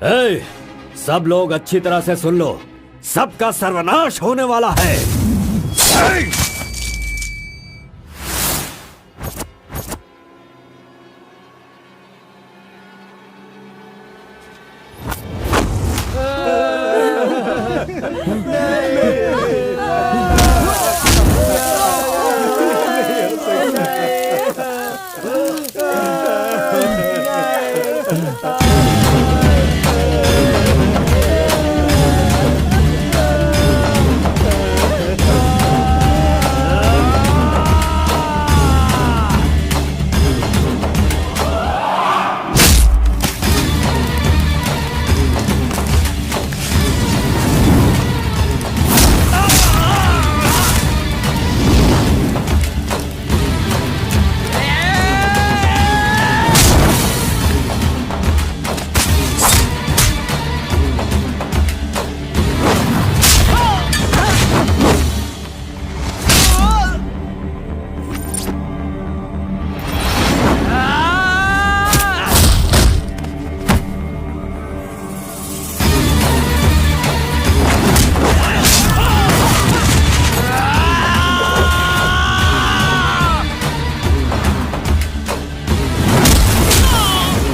ए, सब लोग अच्छी तरह से सुन लो, सबका सर्वनाश होने वाला है।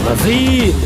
मजीद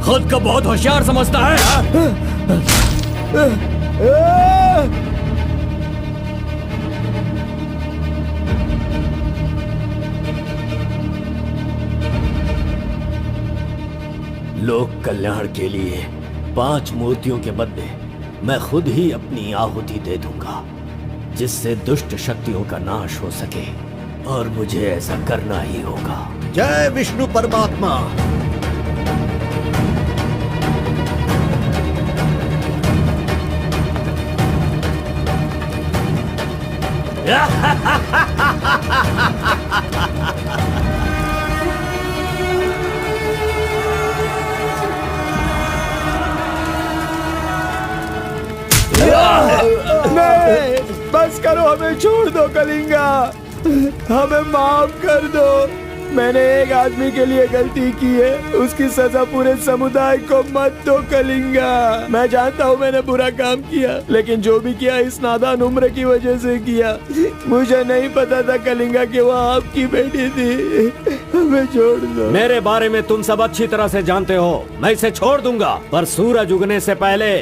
खुद को बहुत होशियार समझता है। लोक कल्याण के लिए 5 मूर्तियों के बदले मैं खुद ही अपनी आहुति दे दूंगा, जिससे दुष्ट शक्तियों का नाश हो सके, और मुझे ऐसा करना ही होगा। जय विष्णु परमात्मा। नहीं, बस करो, हमें छोड़ दो कलिंगा, हमें माफ कर दो। मैंने एक आदमी के लिए गलती की है, उसकी सजा पूरे समुदाय को मत दो कलिंगा। मैं जानता हूँ मैंने बुरा काम किया, लेकिन जो भी किया इस नादान उम्र की वजह से किया। मुझे नहीं पता था कलिंगा कि वो आपकी बेटी थी। हमें छोड़ दो। मेरे बारे में तुम सब अच्छी तरह से जानते हो, मैं इसे छोड़ दूंगा, पर सूरज उगने से पहले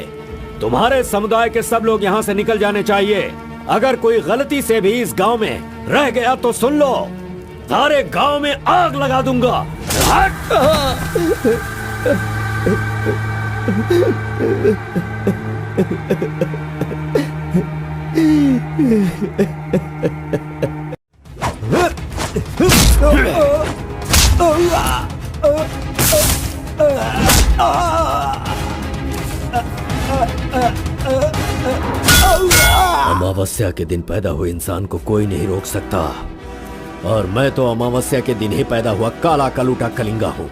तुम्हारे समुदाय के सब लोग यहाँ से निकल जाने चाहिए। अगर कोई गलती से भी इस गांव में रह गया तो सुन लो, सारे गांव में आग लगा दूंगा। अमावस्या के दिन पैदा हुए इंसान को कोई नहीं रोक सकता, और मैं तो अमावस्या के दिन ही पैदा हुआ काला कलूटा कलिंगा हूँ।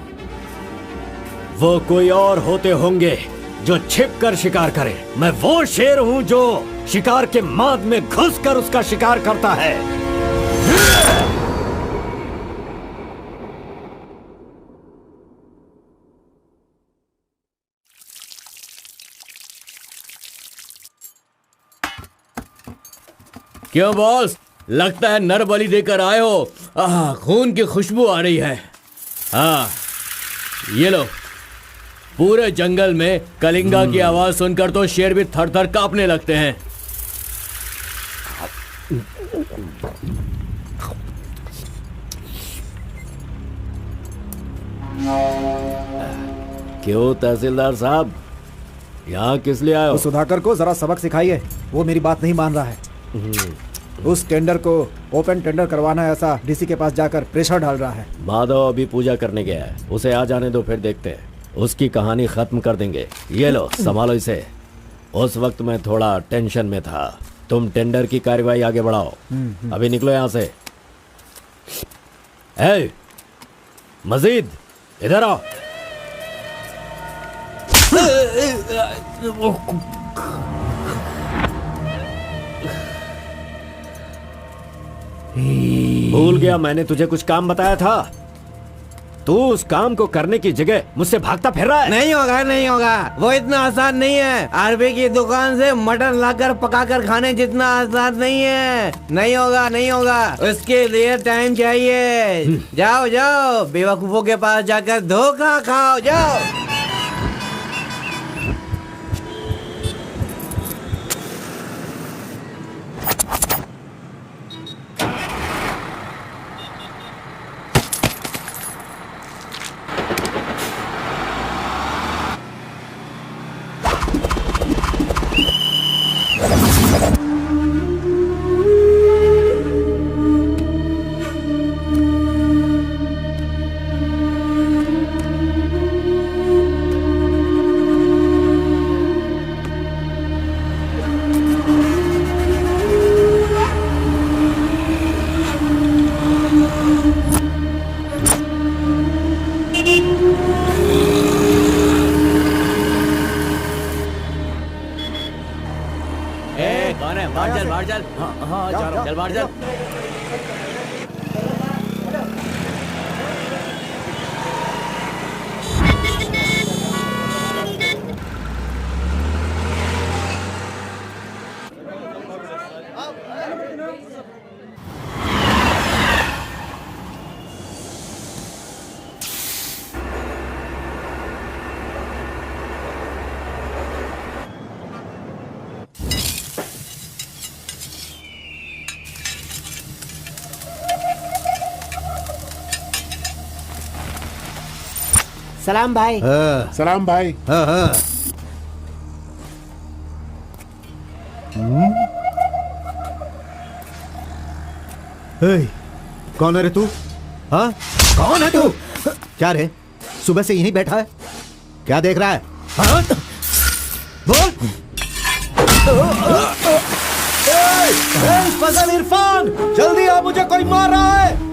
वो कोई और होते होंगे जो छिप कर शिकार करे, मैं वो शेर हूँ जो शिकार के माद में घुसकर उसका शिकार करता है। क्यों बॉस, लगता है नर बलि देकर आए हो। खून की खुशबू आ रही है। हाँ, ये लो। पूरे जंगल में कलिंगा की आवाज सुनकर तो शेर भी थर थर कांपने लगते हैं। क्यों तहसीलदार साहब, यहाँ किस लिए आए हो? सुधाकर को जरा सबक सिखाइए, वो मेरी बात नहीं मान रहा है। उस टेंडर को ओपन टेंडर करवाना है, ऐसा डीसी के पास जाकर प्रेशर डाल रहा है। माधव अभी पूजा करने गया है, उसे आ जाने दो, फिर देखते हैं। उसकी कहानी खत्म कर देंगे। ये लो, संभालो इसे। उस वक्त मैं थोड़ा टेंशन में था। तुम टेंडर की कार्यवाही आगे बढ़ाओ। अभी निकलो यहां से। ए, मजीद इधर आओ। भूल गया मैंने तुझे कुछ काम बताया था। तू उस काम को करने की जगह मुझसे भागता फिर रहा है। नहीं होगा, नहीं होगा। वो इतना आसान नहीं है। आरबी की दुकान से मटन लाकर पकाकर खाने जितना आसान नहीं है। नहीं होगा, नहीं होगा। उसके लिए टाइम चाहिए। जाओ जाओ, बेवकूफों के पास जाकर धोखा खाओ। जाओ। कौन है? बाहर चल, बाहर चल। हाँ, जा रहा हूँ। चल बाहर चल। सलाम भाई। सलाम भाई। कौन है रे तू? हाँ, कौन है तू? क्या रे, सुबह से यहीं बैठा है? क्या देख रहा है? हाँ? बोल। फजल इरफान, जल्दी आ, मुझे कोई मार रहा है।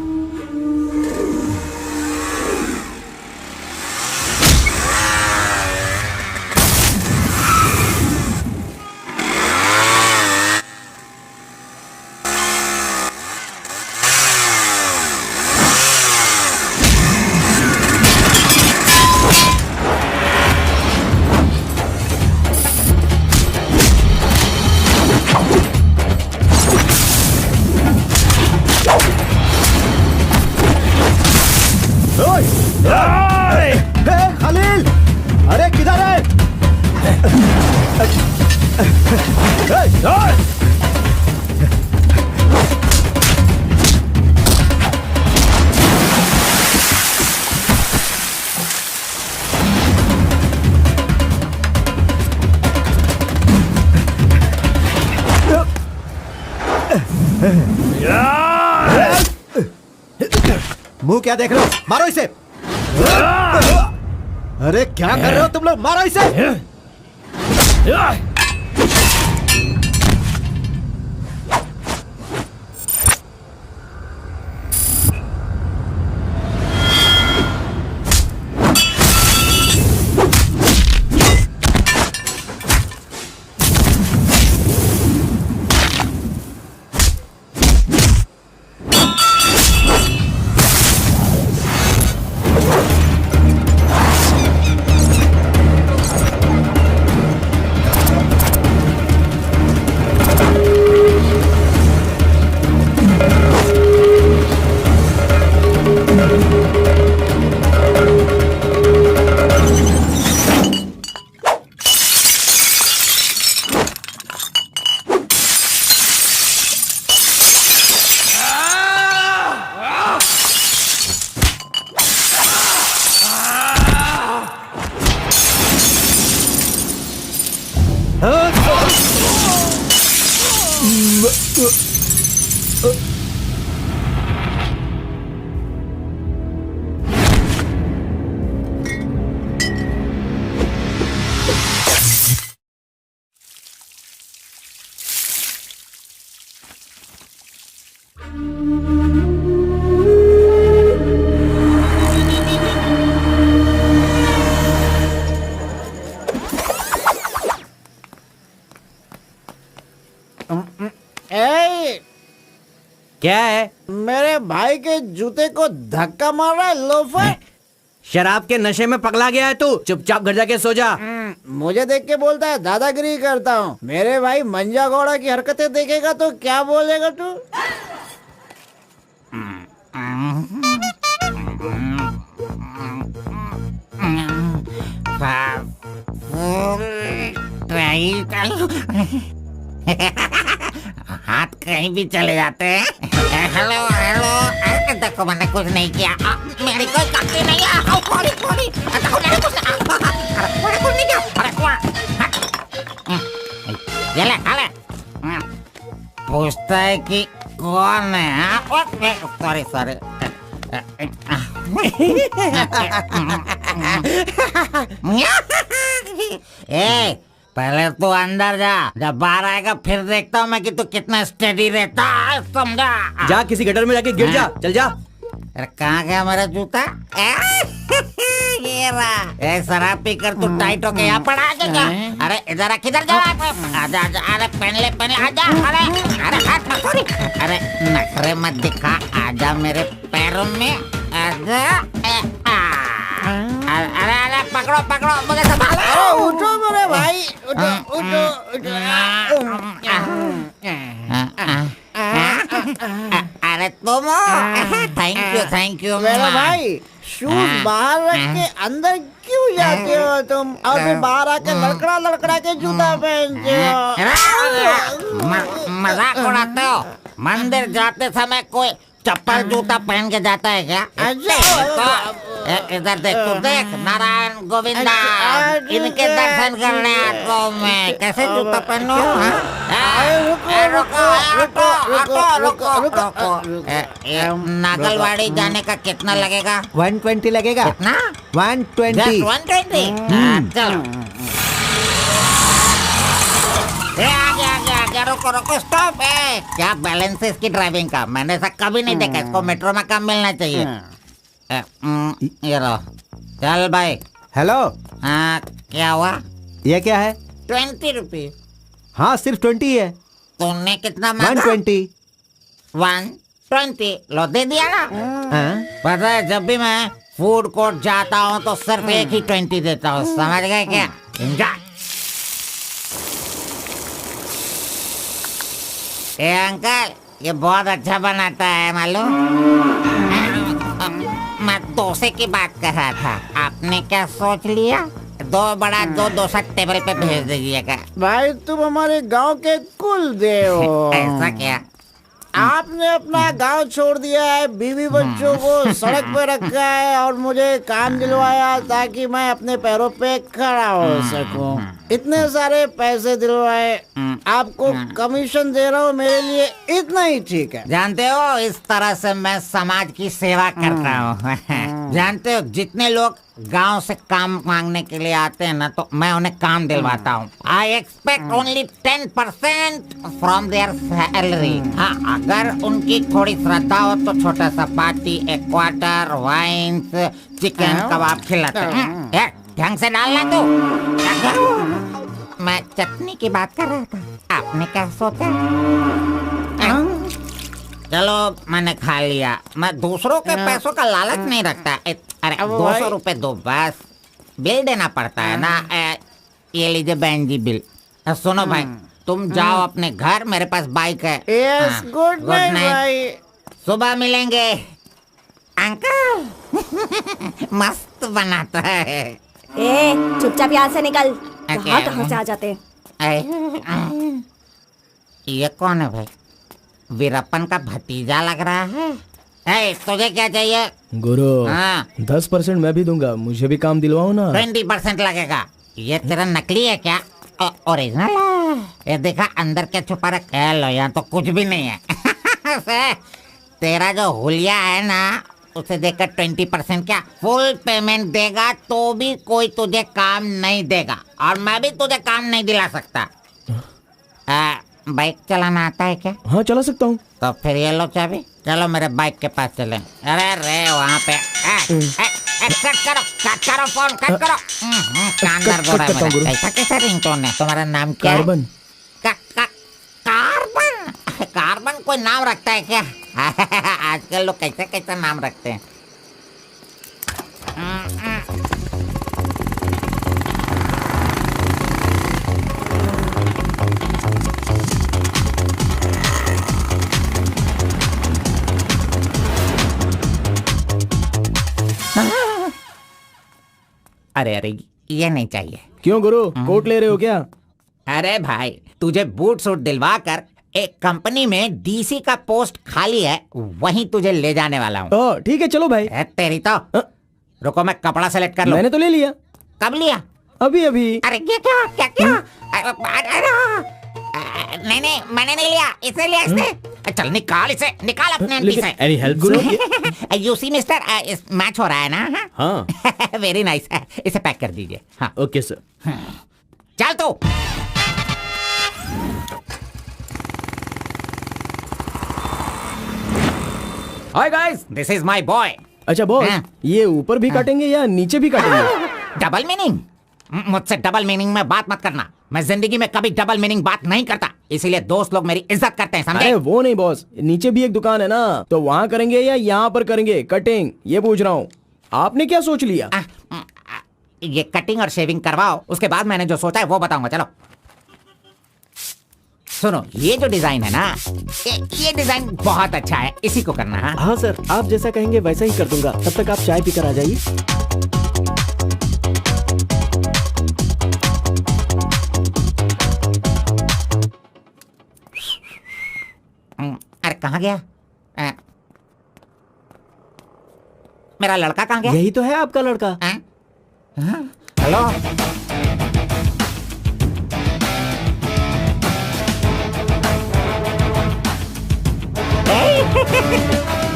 खलील, अरे किधर है? मुंह क्या देख रहे हो? मारो इसे। अरे क्या कर रहे हो तुम लोग? मारो इसे। क्या है? मेरे भाई के जूते को धक्का मार रहा है लोफर। शराब के नशे में पगला गया है तू। चुपचाप घर जाके सो जा। मुझे देख के बोलता है दादागिरी करता हूँ। मेरे भाई मंजा घोड़ा की हरकतें देखेगा तो क्या बोलेगा तू? हाथ कहीं भी चले जाते हैं। हेलो हेलो, देखो मैंने कुछ नहीं किया, मेरी कोई गलती नहीं है। देखो मैंने कुछ नहीं किया। ये ले, खा ले। पूछता है कि कौन है? सॉरी ए, पहले तू अंदर जा, जब बाहर आएगा फिर देखता हूँ मैं कि तू कितना स्टेडी रहता है, समझा? जा किसी गटर में जाके गिर जा। चल जा। अरे कहाँ गया मेरा जूता? ये रहा। शराब पी कर तू टाइट होके यहाँ पड़ा है क्या? अरे इधर किधर जा रहा है? आजा आजा, अरे पहन ले आजा। अरे हाथ मत छोड़ी। अरे नखरे मत दिखा, आजा मेरे पैरों में आजा। अरे पकड़ो मुझे संभालो। उठो मेरे भाई, उठो। अरे तुम थैंक यू मेरे भाई शूज बाहर रख के अंदर क्यों जाते हो तुम? और फिर बाहर आके लड़खड़ा के जूता पहनते हो। मजाक उड़ाते हो? मंदिर जाते समय कोई चप्पल जूता पहन के जाता है क्या? तो इधर देख, तू देख, नारायण गोविंदा इनके दर्शन करने आता हूँ मैं। कैसे जूता पहनो? नागलवाड़ी जाने का कितना लगेगा? 120 लगेगा। कितना? 120। 120। चलो। आगे रुको स्टॉप है। क्या बैलेंस है इसकी ड्राइविंग का? मैंने ऐसा कभी नहीं देखा। इसको मेट्रो में काम मिलना चाहिए। ये लो, चल भाई। हेलो। हाँ, क्या हुआ? ये क्या है? 20 रुपये। हाँ, सिर्फ 20 है। तुमने कितना मांगा? 120। 120 लो, दे दिया ना। पता है, जब भी मैं फूड कोर्ट जाता हूँ तो सिर्फ एक ही 20 देता हूँ, समझ गए क्या? एंजॉय। ए अंकल, ये बहुत अच्छा बनाता है मालूम। मैं डोसे की बात कर रहा था, आपने क्या सोच लिया? 2 बड़ा 2 डोसा टेबल पे भेज दीजिएगा। भाई तुम हमारे गांव के कुल देव हो। ऐसा क्या? आपने अपना गांव छोड़ दिया है, बीवी बच्चों को सड़क पे रखा है और मुझे काम दिलवाया ताकि मैं अपने पैरों पे खड़ा हो सकूं। इतने सारे पैसे दिलवाए, आपको कमीशन दे रहा हूँ, मेरे लिए इतना ही ठीक है। जानते हो, इस तरह से मैं समाज की सेवा करता हूँ। जानते हो, जितने लोग गांव से काम मांगने के लिए आते हैं ना, तो मैं उन्हें काम दिलवाता हूँ। I expect only 10% from there salary. हाँ, अगर उनकी थोड़ी श्रद्धा हो तो छोटा सा पार्टी, एक क्वार्टर, वाइन्स, चिकन कबाब खिलाते हैं। ढंग से डालना तू। मैं चटनी की बात कर रहा था, आपने क्या सोचा? चलो, मैंने खा लिया। मैं दूसरों के पैसों का लालच नहीं रखता। अरे 200 रुपए दो बस, बिल देना पड़ता है ना। ये लीजिए बहन जी बिल। सुनो भाई, तुम जाओ अपने घर, मेरे पास बाइक है। यस, गुड नाइट भाई। सुबह मिलेंगे। अंकल मस्त बनाता है। ए, चुपचाप यहाँ से निकल। क्या? कहाँ से आ जाते? ये कौन है भाई? वीरप्पन का भतीजा लग रहा है। तुझे क्या चाहिए? गुरु, हाँ। 10% मैं भी दूंगा, मुझे भी काम दिलवाओ ना। 20% लगेगा। ये तेरा नकली है क्या? ओरिजिनल है। ये देखा अंदर क्या छुपा रखा है? लो, यहाँ तो कुछ भी नहीं है। तेरा जो हुलिया है ना, उसे देकर 20% क्या फुल पेमेंट देगा तो भी कोई तुझे काम नहीं देगा, और मैं भी तुझे काम नहीं दिला सकता। बाइक चलाना आता है क्या? हाँ, चला सकता हूँ। तो फिर ये लो चाबी, चलो मेरे बाइक के पास चले। अरे रे वहाँ पे कट करो फोन, कट करो। कांदर बोल रहा है मेरा। ऐसा कैसा रिंगटोन है? तुम्हारा नाम क्या है? कार्बन। कार्बन? कार्बन कोई नाम रखता है क्या? आजकल लोग कैसे कैसे नाम रखते हैं। अरे अरे, ये नहीं चाहिए। क्यों गुरु, कोट ले रहे हो क्या? अरे भाई, तुझे बूट सूट दिलवा कर एक कंपनी में डीसी का पोस्ट खाली है, वहीं तुझे ले जाने वाला हूँ। ओ ठीक है, चलो भाई। तेरी तो रुको, मैं कपड़ा सेलेक्ट कर लूं। मैंने तो ले लिया। कब लिया? अभी अभी। अरे ये क्या क्या क्या? नहीं नहीं, मैंने नहीं लिया, इसे लिया इसने। चल निकाल इसे, निकाल अपने एमपी से। Any help Guru? You see mister, match हो रहा है ना? हाँ। वेरी नाइस, इसे पैक कर दीजिए। हाँ ओके सर। चल तू। Hi guys, this is my boy. अच्छा बॉस, हाँ। ये ऊपर भी काटेंगे या नीचे भी काटेंगे? Double meaning? मुझसे डबल मीनिंग में बात मत करना। मैं जिंदगी में कभी डबल मीनिंग बात नहीं करता, इसीलिए दोस्त लोग मेरी इज्जत करते हैं, समझे? अरे वो नहीं बॉस, नीचे भी एक दुकान है ना, तो वहाँ करेंगे या यहाँ पर करेंगे कटिंग, ये पूछ रहा हूँ। आपने क्या सोच लिया? ये कटिंग और शेविंग करवाओ, उसके बाद मैंने जो सोचा है वो बताऊंगा। चलो सुनो, ये जो डिजाइन है ना, ये डिजाइन बहुत अच्छा है, इसी को करना है। हाँ सर, आप जैसा कहेंगे वैसा ही कर दूंगा। तब तक आप चाय पीकर आ जाइए। अरे कहाँ गया? मेरा लड़का कहाँ गया? यही तो है आपका लड़का। हेलो।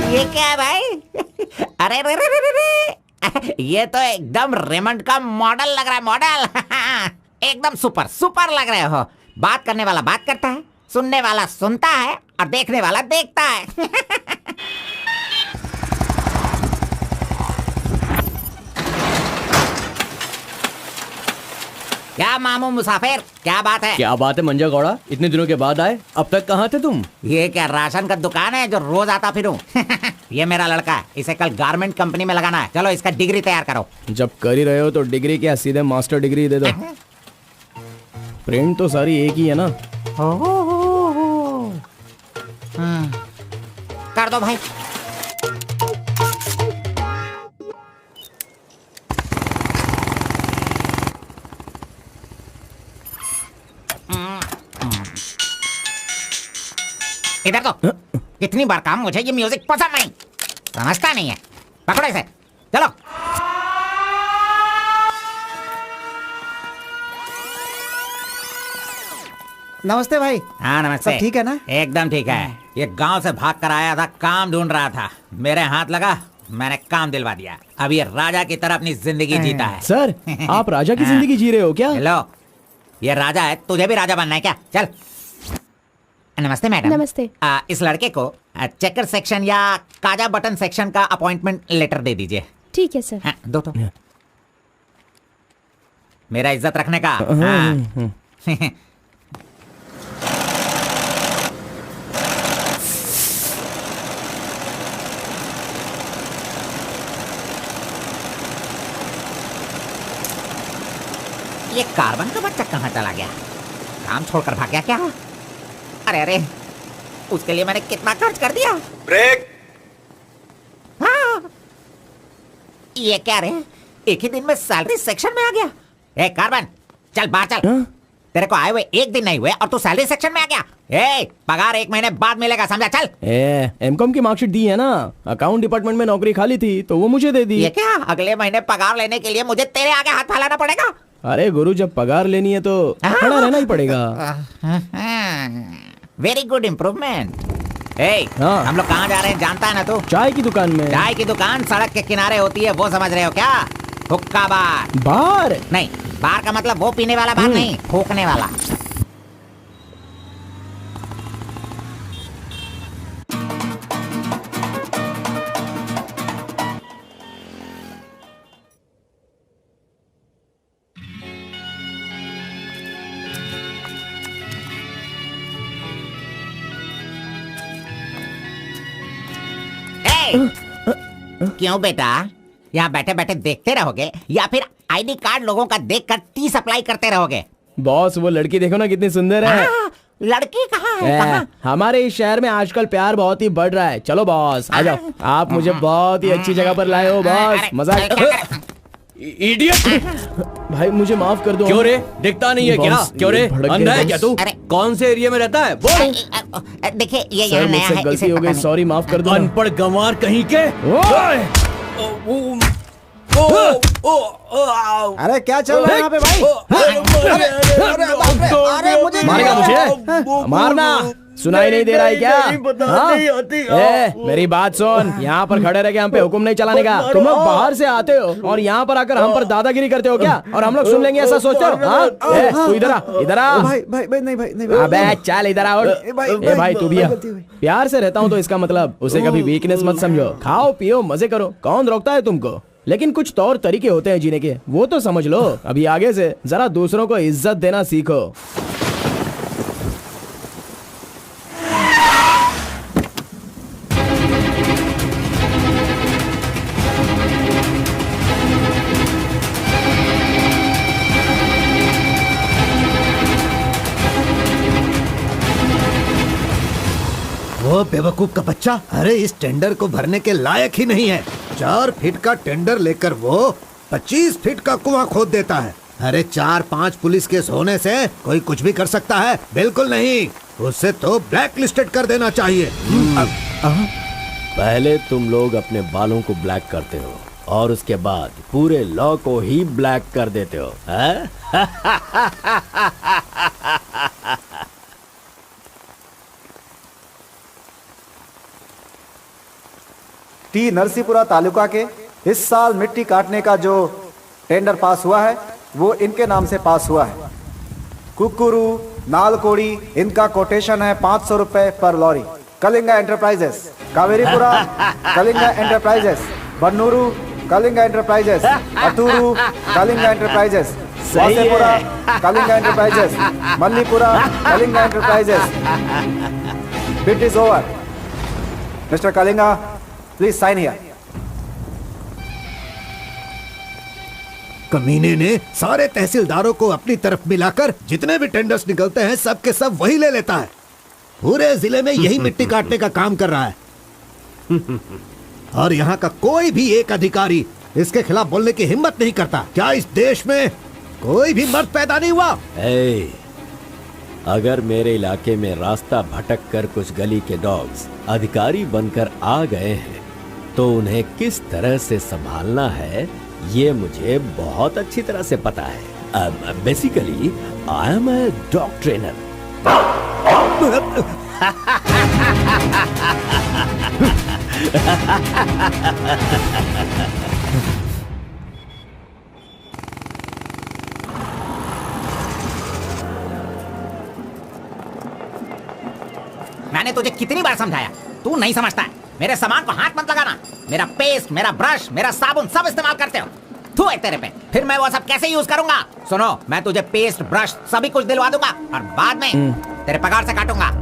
ये क्या है भाई? अरे रे रे रे रे रे। ये तो एकदम रेमंड का मॉडल लग रहा है, मॉडल। एकदम सुपर सुपर लग रहे हो। बात करने वाला बात करता है, सुनने वाला सुनता है और देखने वाला देखता है। क्या मामू मुसाफिर, क्या बात है? क्या बात है मंजा गौड़ा, इतने दिनों के बाद आए, अब तक कहाँ थे तुम? ये क्या राशन का दुकान है जो रोज आता फिरूं? ये मेरा लड़का है, इसे कल गारमेंट कंपनी में लगाना है। चलो इसका डिग्री तैयार करो। जब कर ही रहे हो तो डिग्री क्या, सीधे मास्टर डिग्री दे दो। प्रिंट तो सारी एक ही है ना। कर दो भाई। इधर तो कितनी बार काम, मुझे ये म्यूजिक पसंद नहीं, समझता नहीं है। पकड़ो इसे, चलो। नमस्ते भाई। हाँ नमस्ते। सब ठीक है ना? एकदम ठीक है। ये गांव से भाग कर आया था, काम ढूंढ रहा था, मेरे हाथ लगा, मैंने काम दिलवा दिया। अब ये राजा की तरह अपनी जिंदगी जीता है। सर, आप राजा की जिंदगी जी रहे हो क्या? हेलो, ये राजा है, तुझे भी राजा बनना है क्या? चल। नमस्ते मैडम। नमस्ते। इस लड़के को चेकर सेक्शन या काजा बटन सेक्शन का अपॉइंटमेंट लेटर दे दीजिए। ठीक है सर। हाँ, दो तो। मेरा इज्जत रखने का। हाँ। ये कार्बन का बच्चा कहाँ चला गया? काम छोड़कर भाग गया क्या? अरे अरे, उसके लिए मैंने कितना खर्च कर दिया। ब्रेक। हाँ। ये क्या रे, एक ही दिन में सैलरी सेक्शन में आ गया। ए कार्बन, चल बाहर चल। हाँ? तेरे को आए हुए एक दिन नहीं हुए और तू सैलरी सेक्शन में आ गया। ए, पगार 1 महीने बाद मिलेगा, समझा? चल। एमकॉम की मार्कशीट दी है ना, अकाउंट डिपार्टमेंट में नौकरी खाली थी तो वो मुझे दे दी। ये क्या, अगले महीने पगार लेने के लिए मुझे तेरे आगे हाथ फैलाना पड़ेगा? अरे गुरु, जब पगार लेनी है तो खड़ा रहना ही पड़ेगा। Very good improvement. ए, हाँ। हम लोग कहाँ जा रहे हैं जानता है ना तू? चाय की दुकान में। चाय की दुकान सड़क के किनारे होती है, वो समझ रहे हो क्या? हुक्का बार। बार? नहीं, बार का मतलब वो पीने वाला बार नहीं, फूकने वाला। क्यों बेटा, यहाँ बैठे बैठे देखते रहोगे या फिर आईडी कार्ड लोगों का देखकर टी सप्लाई करते रहोगे? बॉस वो लड़की देखो ना कितनी सुंदर है। लड़की कहाँ है? कहाँ? हमारे इस शहर में आजकल प्यार बहुत ही बढ़ रहा है। चलो बॉस आ जाओ, आप मुझे बहुत ही अच्छी जगह पर लाए हो बॉस। मजा इडियट! भाई मुझे माफ कर दो। क्यों रे, दिखता नहीं है क्या? बॉस, क्यों रे, ये भड़क अंधा गए है क्या तू? अरे। कौन से एरिया में रहता है बोल। देखिए ये सर यहाँ नया मुझसे है, गलती इसे हो पता गई, नहीं। सॉरी माफ कर दो। अनपढ़ गंवार कहीं के। अरे क्या चल रहा है यहाँ पे भाई? अरे मुझे मारेगा मुझे? मारना सुनाई नहीं दे रहा है क्या? हाँ? मेरी बात सुन, यहाँ पर खड़े रह के हम पे हुक्म नहीं चलाने का। तुम लोग बाहर से आते हो और यहाँ पर आकर हम पर दादागिरी करते हो क्या? और हम लोग सुन लेंगे ऐसा सोचते हो? हाँ? तू इधर आ, इधर आ। भाई भाई भाई नहीं भाई नहीं अबे चल इधर आओ। ए भाई तू भी आ। प्यार से रहता हूँ तो इसका मतलब उसे कभी वीकनेस मत समझो। खाओ पियो मजे करो, कौन रोकता है तुमको? लेकिन कुछ तौर तरीके होते हैं जीने के, वो तो समझ लो। अभी आगे से जरा दूसरों को इज्जत देना सीखो। वो बेवकूफ का बच्चा, अरे इस टेंडर को भरने के लायक ही नहीं है। 4 फीट का टेंडर लेकर वो 25 फीट का कुआं खोद देता है। अरे 4-5 पुलिस केस होने से कोई कुछ भी कर सकता है? बिल्कुल नहीं, उसे तो ब्लैक लिस्टेड कर देना चाहिए। पहले तुम लोग अपने बालों को ब्लैक करते हो और उसके बाद पूरे लॉ को ही ब्लैक कर देते हो, हैं? टी नरसीपुरा तालुका के इस साल मिट्टी काटने का जो टेंडर पास हुआ है वो इनके नाम से पास हुआ है। कुकुरू नालकोड़ी, इनका कोटेशन है 500 रुपए पर lorry. Kalinga enterprises Kaveripura, Kalinga enterprises Bannuru, Kalinga enterprises Aturu, Kalinga enterprises Vasepura, Kalinga enterprises Mallipura, Kalinga enterprises. Bid is over. Mister Kalinga please sign here. कमीने ने सारे तहसीलदारों को अपनी तरफ मिलाकर जितने भी टेंडर्स निकलते हैं सब के सब वही ले लेता है। पूरे जिले में यही मिट्टी काटने का काम कर रहा है और यहाँ का कोई भी एक अधिकारी इसके खिलाफ बोलने की हिम्मत नहीं करता। क्या इस देश में कोई भी मर्द पैदा नहीं हुआ? अगर मेरे इलाके में रास्ता भटक कर कुछ गली के डॉग्स अधिकारी बनकर आ गए हैं तो उन्हें किस तरह से संभालना है ये मुझे बहुत अच्छी तरह से पता है। Basically I am a dog trainer. मैंने तुझे कितनी बार समझाया, तू नहीं समझता है। मेरे सामान को हाथ मत लगाना। मेरा पेस्ट, मेरा ब्रश, मेरा साबुन सब इस्तेमाल करते हो। थू है तेरे पे, फिर मैं वो सब कैसे यूज करूंगा? सुनो, मैं तुझे पेस्ट ब्रश सभी कुछ दिलवा दूंगा और बाद में तेरे पगार से काटूंगा।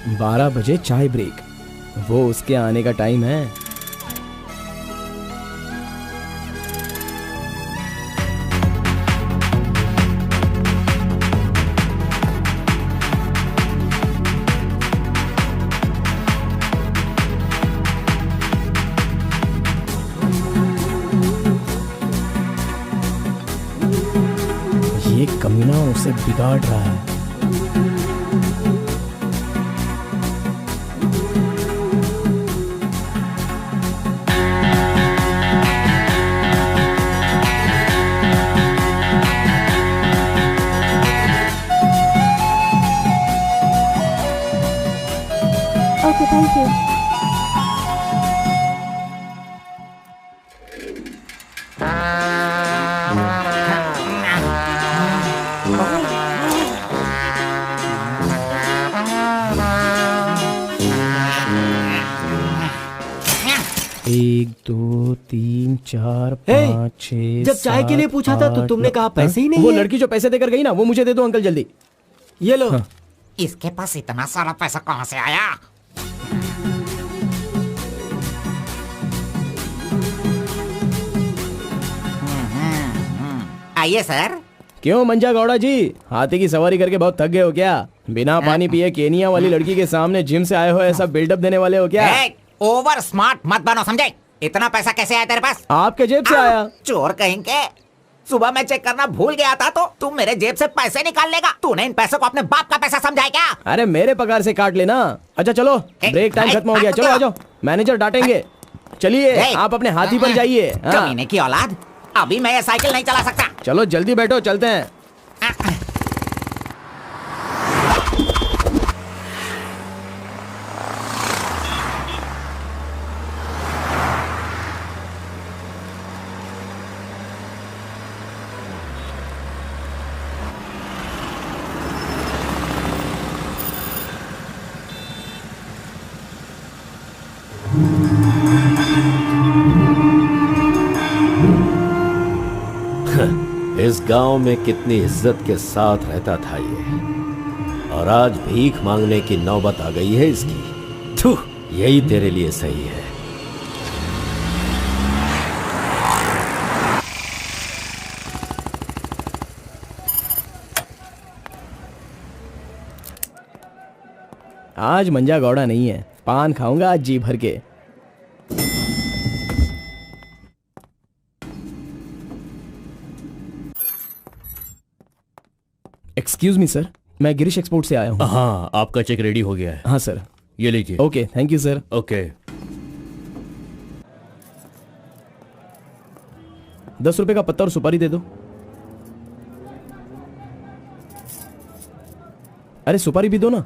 12 बजे चाय ब्रेक, वो उसके आने का टाइम है। ये कमीना उसे बिगाड़ रहा है। Okay, thank you. एक, दो, तीन, चार, हे, पाँच, छः, जब चाय के लिए पूछा था तो आठ, तुमने कहा पैसे ही नहीं वो है। लड़की जो पैसे देकर गई ना, वो मुझे दे दो अंकल जल्दी। ये लो। इसके पास इतना सारा पैसा कहाँ से आया? आइए सर। क्यों मंजा गौड़ा जी, हाथी की सवारी करके बहुत थक गए हो क्या? बिना पानी पिए केनिया वाली लड़की के सामने जिम से आए हो, ऐसा बिल्डअप देने वाले हो क्या? ओवर स्मार्ट मत बनो, समझे? इतना पैसा कैसे आया तेरे पास? आपके जेब से आया। चोर कहेंगे। सुबह मैं चेक करना भूल गया था तो तुम मेरे जेब से पैसे निकाल लेगा। तूने इन पैसों को अपने बाप का पैसा समझा है क्या? अरे मेरे पगार से काट लेना। अच्छा चलो, ब्रेक टाइम खत्म हो गया, चलो आ जाओ, मैनेजर डांटेंगे। चलिए आप अपने हाथी पर जाइए। कमीने की औलाद, अभी मैं ये साइकिल नहीं चला सकता। चलो जल्दी बैठो, चलते हैं। इस गांव में कितनी इज्जत के साथ रहता था ये, और आज भीख मांगने की नौबत आ गई है इसकी। थू, यही तेरे लिए सही है। आज मंजा गौड़ा नहीं है, पान खाऊंगा आज जी भर के। एक्सक्यूज मी सर, मैं गिरीश एक्सपोर्ट से आया हूँ। हाँ, आपका चेक रेडी हो गया है। हाँ सर। ये लीजिए। Okay, thank you sir. Okay. 10 रुपए का पत्ता और सुपारी दे दो। अरे सुपारी भी दो ना।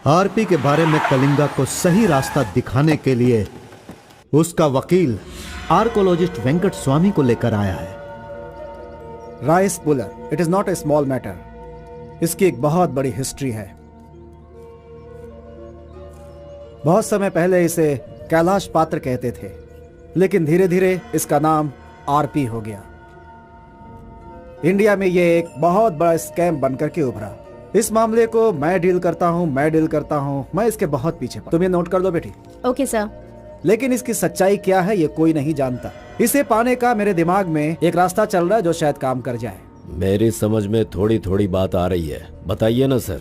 आरपी के बारे में कलिंगा को सही रास्ता दिखाने के लिए उसका वकील आर्कोलॉजिस्ट वेंकट स्वामी को लेकर आया है। Rice puller, it is not a small matter. इसकी एक बहुत बड़ी हिस्ट्री है। बहुत समय पहले इसे कैलाश पात्र कहते थे। लेकिन धीरे धीरे इसका नाम आरपी हो गया। इंडिया में ये एक बहुत बड़ा स्कैम बनकर के उभरा। इस मामले को मैं डील करता हूँ, मैं इसके बहुत पीछे तुम ये नोट कर लो बेटी। Okay sir. लेकिन इसकी सच्चाई क्या है ये कोई नहीं जानता। इसे पाने का मेरे दिमाग में एक रास्ता चल रहा है जो शायद काम कर जाए। मेरी समझ में थोड़ी थोड़ी बात आ रही है, बताइए ना सर।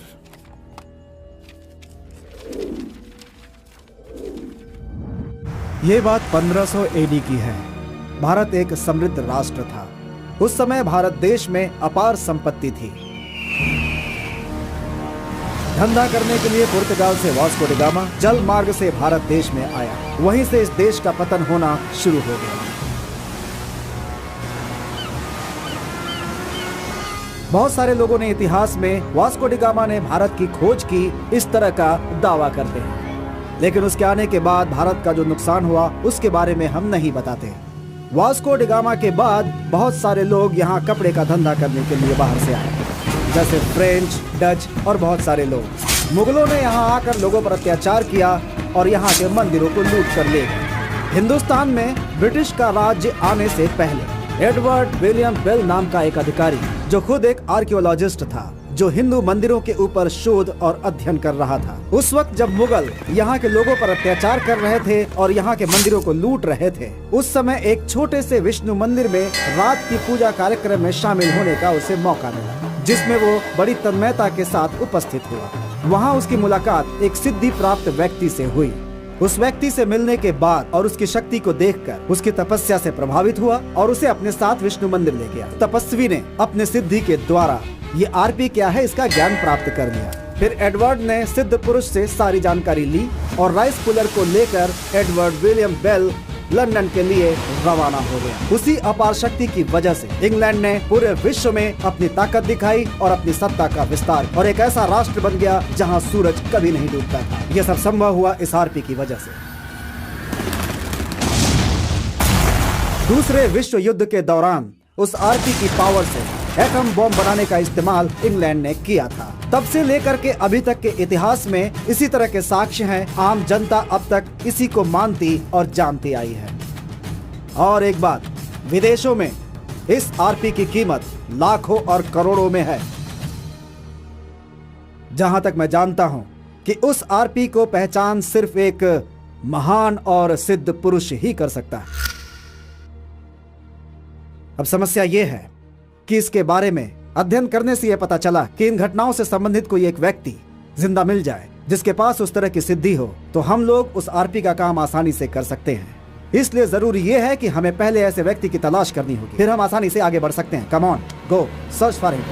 ये बात 1500 एडी की है। भारत एक समृद्ध राष्ट्र था। उस समय भारत देश में अपार संपत्ति थी। धंधा करने के लिए पुर्तगाल से वास्को डी गामा जल मार्ग से भारत देश में आया। वहीं से इस देश का पतन होना शुरू हो गया। बहुत सारे लोगों ने इतिहास में वास्को डी गामा ने भारत की खोज की इस तरह का दावा करते हैं, लेकिन उसके आने के बाद भारत का जो नुकसान हुआ उसके बारे में हम नहीं बताते। वास्को डी गामा के बाद बहुत सारे लोग यहाँ कपड़े का धंधा करने के लिए बाहर से आए, जैसे फ्रेंच, डच और बहुत सारे लोग। मुगलों ने यहाँ आकर लोगों पर अत्याचार किया और यहाँ के मंदिरों को लूट कर ले गए। हिंदुस्तान में ब्रिटिश का राज्य आने से पहले एडवर्ड विलियम बेल नाम का एक अधिकारी, जो खुद एक आर्कियोलॉजिस्ट था, जो हिंदू मंदिरों के ऊपर शोध और अध्ययन कर रहा था। उस वक्त जब मुगल यहाँ के लोगों पर अत्याचार कर रहे थे और यहाँ के मंदिरों को लूट रहे थे, उस समय एक छोटे से विष्णु मंदिर में रात की पूजा कार्यक्रम में शामिल होने का उसे मौका मिला, जिसमें वो बड़ी तन्मयता के साथ उपस्थित हुआ। वहाँ उसकी मुलाकात एक सिद्धि प्राप्त व्यक्ति से हुई। उस व्यक्ति से मिलने के बाद और उसकी शक्ति को देखकर उसकी तपस्या से प्रभावित हुआ और उसे अपने साथ विष्णु मंदिर ले गया। तपस्वी ने अपने सिद्धि के द्वारा ये आरपी क्या है इसका ज्ञान प्राप्त कर लिया। फिर एडवर्ड ने सिद्ध पुरुष से सारी जानकारी ली और राइस पुलर को लेकर एडवर्ड विलियम बेल लंदन के लिए रवाना हो गया। उसी अपार शक्ति की वजह से इंग्लैंड ने पूरे विश्व में अपनी ताकत दिखाई और अपनी सत्ता का विस्तार, और एक ऐसा राष्ट्र बन गया जहां सूरज कभी नहीं डूबता था। यह सब संभव हुआ इस आरपी की वजह से। दूसरे विश्व युद्ध के दौरान उस आरपी की पावर से एटम बॉम्ब बनाने का इस्तेमाल इंग्लैंड ने किया था। तब से लेकर के अभी तक के इतिहास में इसी तरह के साक्ष्य हैं। आम जनता अब तक इसी को मानती और जानती आई है। और एक बात, विदेशों में इस आरपी की कीमत लाखों और करोड़ों में है। जहां तक मैं जानता हूं कि उस आरपी को पहचान सिर्फ एक महान और सिद्ध पुरुष ही कर सकता है। अब समस्या यह है कि इसके बारे में अध्ययन करने से यह पता चला कि इन घटनाओं से संबंधित कोई एक व्यक्ति जिंदा मिल जाए जिसके पास उस तरह की सिद्धि हो, तो हम लोग उस आरपी का काम आसानी से कर सकते हैं। इसलिए जरूरी यह है कि हमें पहले ऐसे व्यक्ति की तलाश करनी होगी, फिर हम आसानी से आगे बढ़ सकते हैं। Come on, go search for him.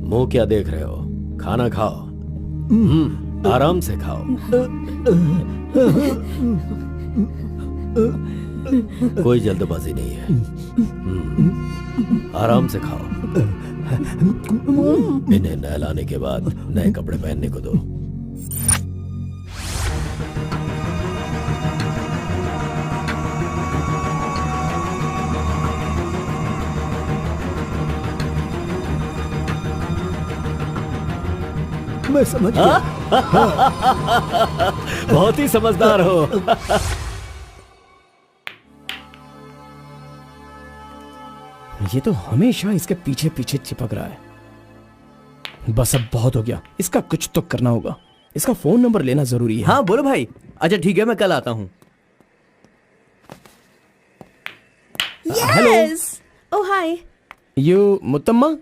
मुंह क्या देख रहे हो? खाना खाओ। आराम से खाओ। कोई जल्दबाजी नहीं है। आराम से खाओ। इन्हें नहलाने के बाद नए कपड़े पहनने को दो। मैं समझ गया। बहुत ही समझदार हो। ये तो हमेशा इसके पीछे पीछे चिपक रहा है। बस अब बहुत हो गया, इसका कुछ तो करना होगा। इसका फोन नंबर लेना जरूरी है। हाँ बोलो भाई। अच्छा ठीक है, मैं कल आता हूँ। Yes. Oh hi. You Muthamma?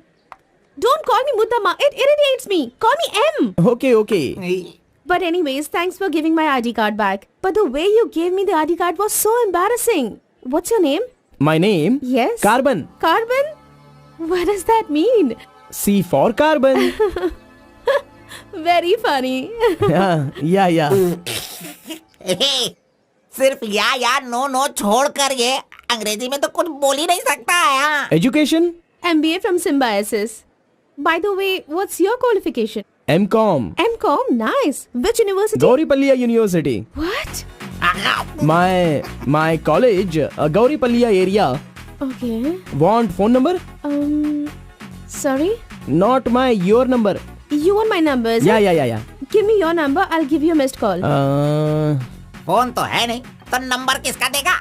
Don't call me Mutamma. It irritates me. Call me M. Okay okay. But anyways, thanks for giving my ID card back. But the way you gave me the ID card was so embarrassing. What's your name? My name? Yes. Carbon. Carbon? What does that mean? C for carbon. Very funny. या सिर्फ या no no छोड़ कर ये अंग्रेजी में तो कुछ बोल ही नहीं सकता है। हाँ। Education? MBA from Symbiosis. By the way, what's your qualification? M.Com. MCom, nice. Which university? Gauripalliya University. What? My college, Gauripalliya area. Okay. Want phone number? Sorry? Not your number. You want my number, is it? Yeah. Give me your number, I'll give you a missed call. Phone तो है नहीं, तो number किसका देगा?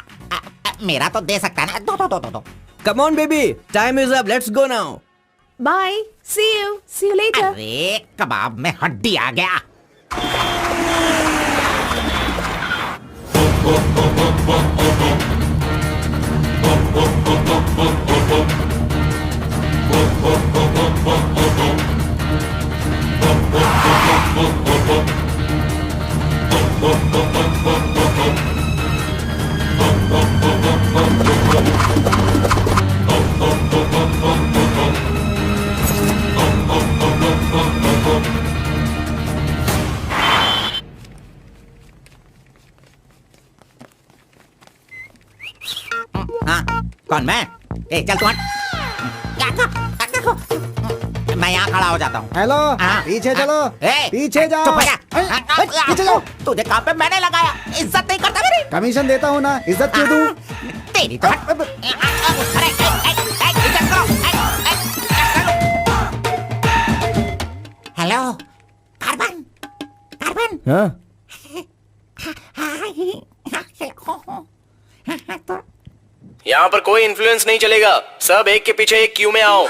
मेरा तो दे सकता है ना। दो। Come on, baby. Time is up. Let's go now. Bye. See you later. अरे कबाब में हड्डी आ गया। हाँ, कौन मैं? चल तू हट। मैं यहाँ खड़ा हो जाता हूँ। हेलो, हाँ, पीछे चलो। पीछे जाओ। चुप हो जा। पीछे जाओ। तुझे काम पे मैंने लगाया, इज्जत नहीं करता मेरी। कमीशन देता हूँ ना, इज्जत क्यों दूँ? तेरी तो अरे इज्जत करो। Hello, carbon. हाँ? यहाँ पर कोई इन्फ्लुएंस नहीं चलेगा। सब एक के पीछे एक क्यू में आओ।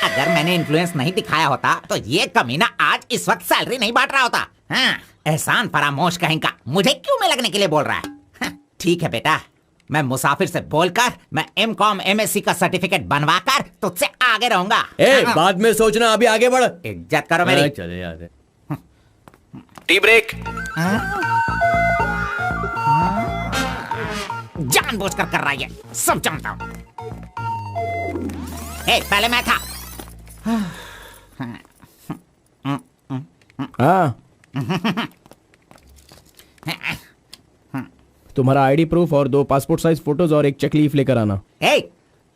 अगर मैंने इन्फ्लुएंस नहीं दिखाया होता तो ये कमीना आज इस वक्त सैलरी नहीं बांट रहा होता। हाँ, एहसान फरामोश कहेंगा, मुझे क्यों में लगने के लिए बोल रहा है? हाँ, ठीक है बेटा, मैं मुसाफिर से बोलकर मैं M.Com MSc का सर्टिफिकेट बनवाकर तुझसे आगे रहूंगा। बाद में सोचना, अभी आगे बढ़। इज्जत करो मेरी। चले यार। Tea break. जानबूझकर कर रहा है, सब जानता हूँ। पहले मैं था। हाँ। तुम्हारा आईडी प्रूफ और 2 पासपोर्ट साइज फोटोज और एक चेक लीफ लेकर आना।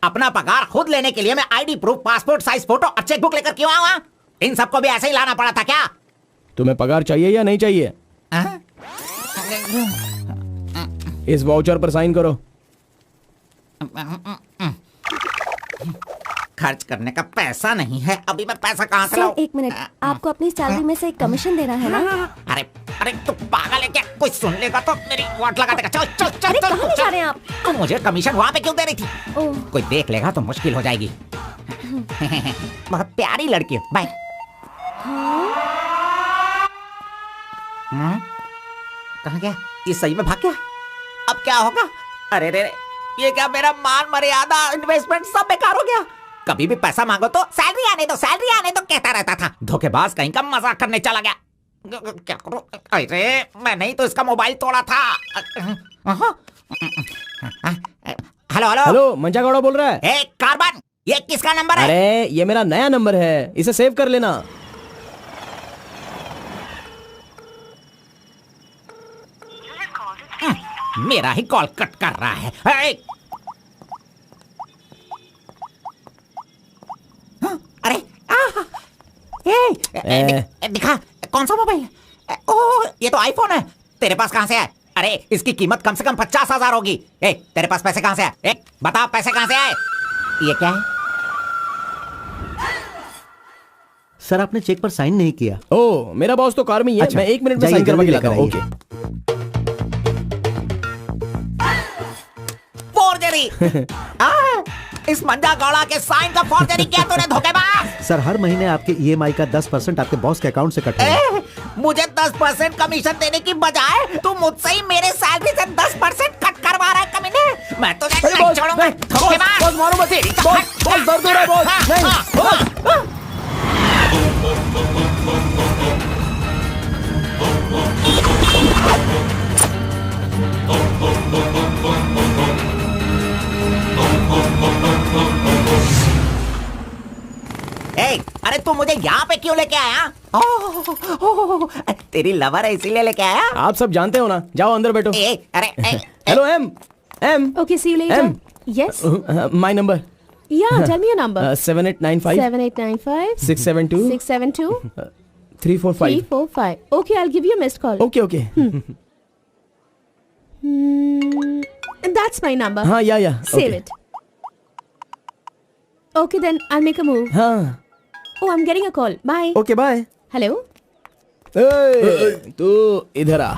अपना पगार खुद लेने के लिए मैं ID proof, passport size photo और चेकबुक लेकर क्यों आऊँ? इन सबको भी ऐसे ही लाना पड़ा था क्या? तुम्हें पगार चाहिए या नहीं चाहिए? इस वाउचर पर साइन करो। खर्च करने का पैसा नहीं है, अभी मैं पैसा कहाँ से लाऊं? सर, 1 मिनट, आपको अपनी सैलरी में से एक कमीशन देना है ना? अरे तू पागल है क्या? कोई सुन लेगा तो मेरी वाट लगा देगा। चल। अरे कहाँ ले जा रहे हैं आप? तो मुझे कमीशन वहाँ पे क्यों दे रही थी? ओह। कोई देख लेगा तो मुश्किल हो जाएगी। बहुत प्यारी लड़की है। बाय। कहाँ गया? ये सही में भाग गया? अब क्या होगा? अरे रे, ये क्या मेरा मान मर्यादा इन्वेस्टमेंट सब बेकार हो गया? कभी भी पैसा मांगो तो सैलरी आने दो कहता रहता था। धोखेबाज कहीं का मजाक करने चला गया। क्या करूं? अरे मैंने ही तो इसका मोबाइल तोड़ा था। हेलो, मंजा गौड़ा बोल रहा है। कार्बन, ये किसका नंबर है? अरे ये मेरा नया नंबर है, इसे सेव कर लेना। मेरा ही कॉल कट कर रहा है। अरे दिखा, कौन सा मोबाइल? ओह, ये तो आईफोन है। तेरे पास कहां से है? अरे इसकी कीमत कम से कम 50,000 होगी। तेरे पास पैसे कहां से आए? बता, पैसे कहां से आए? ये क्या है? सर, आपने चेक पर साइन नहीं किया। ओह, मेरा बॉस तो कार में ही है। मैं 1 मिनट में साइन करवा के लाता हूं। ओके। फोर्जरी। इस मंजा गौड़ा के साइन का फोर्जरी किया तूने, धोखेबाज। सर, हर महीने आपके EMI का 10% आपके बॉस के अकाउंट से कटेगा। मुझे 10% कमीशन देने की बजाय तू मुझसे ही मेरे सैलरी से 10% कट करवा रहा है कमीने। मैं तुझे नहीं छोड़ूंगा, धोखेबाज। बॉस मारो मत। बॉस दर्द हो रहा है बॉस। नहीं। अरे तू मुझे यहाँ पे क्यों लेके आया? तेरी लवर है इसीलिए लेके आया? आप सब जानते हो ना। जाओ अंदर बैठो। अरे hello M, M. Okay, see you later. M. Yes. My number. Yeah, tell me your number. 7895 7895 672 672 345. 345. Okay, I'll give you a missed call. Okay. That's my number. हाँ, yeah. Save okay. it. Okay, then I'll make a move. हाँ. Oh, I'm getting a call. Bye. Okay, bye. Hello? तू इधर आ।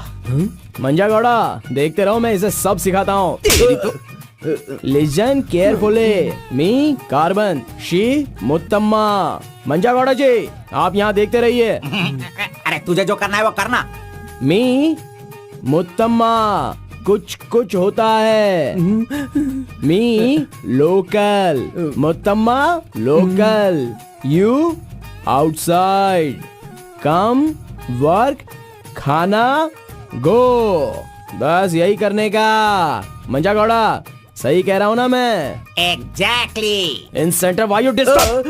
मंजा गौड़ा, देखते रहो, मैं इसे सब सिखाता हूँ। Listen carefully. Me carbon, she Muthamma. Manja Gowda ji, आप यहाँ देखते रहिए। अरे तुझे जो करना है वो करना। मी मुत्तम्मा, कुछ होता है। Me local, Muthamma local, you outside. Come, work, खाना, गो। बस यही करने का। मंजा गौड़ा, सही कह रहा हूँ ना मैं? Exactly. In centre why you disturb?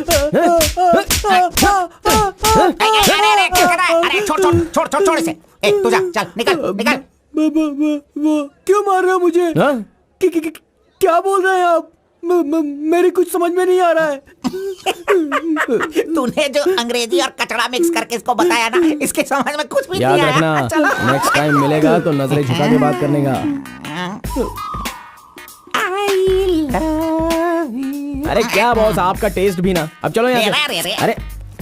अरे क्या कर रहा है? अरे छोड़ इसे। तू जा, चल निकल। क्यों मार रहे हो मुझे? क्या बोल रहे हैं आप? मेरी कुछ समझ में नहीं आ रहा है। तूने जो अंग्रेजी और कचड़ा मिक्स करके इसको बताया ना, इसके समझ में कुछ भी याद नहीं आया। रखना, नेक्स्ट टाइम मिलेगा तो नजरें झुका के बात करने का। अरे क्या बॉस, आपका टेस्ट भी ना। अब चलो यहाँ से। अरे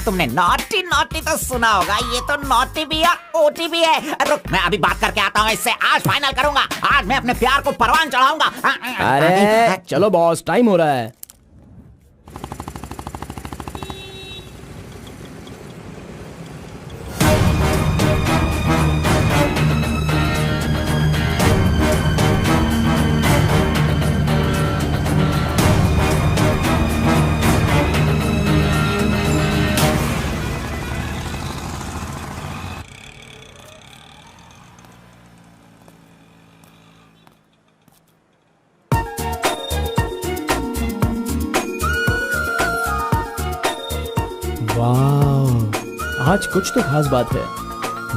तुमने नॉटी तो सुना होगा, ये तो नॉटी भी है, ओटी भी है। रुक, मैं अभी बात करके आता हूँ इससे। आज फाइनल करूंगा। आज मैं अपने प्यार को परवान चढ़ाऊंगा। अरे चलो बॉस, टाइम हो रहा है। वाह, आज कुछ तो खास बात है।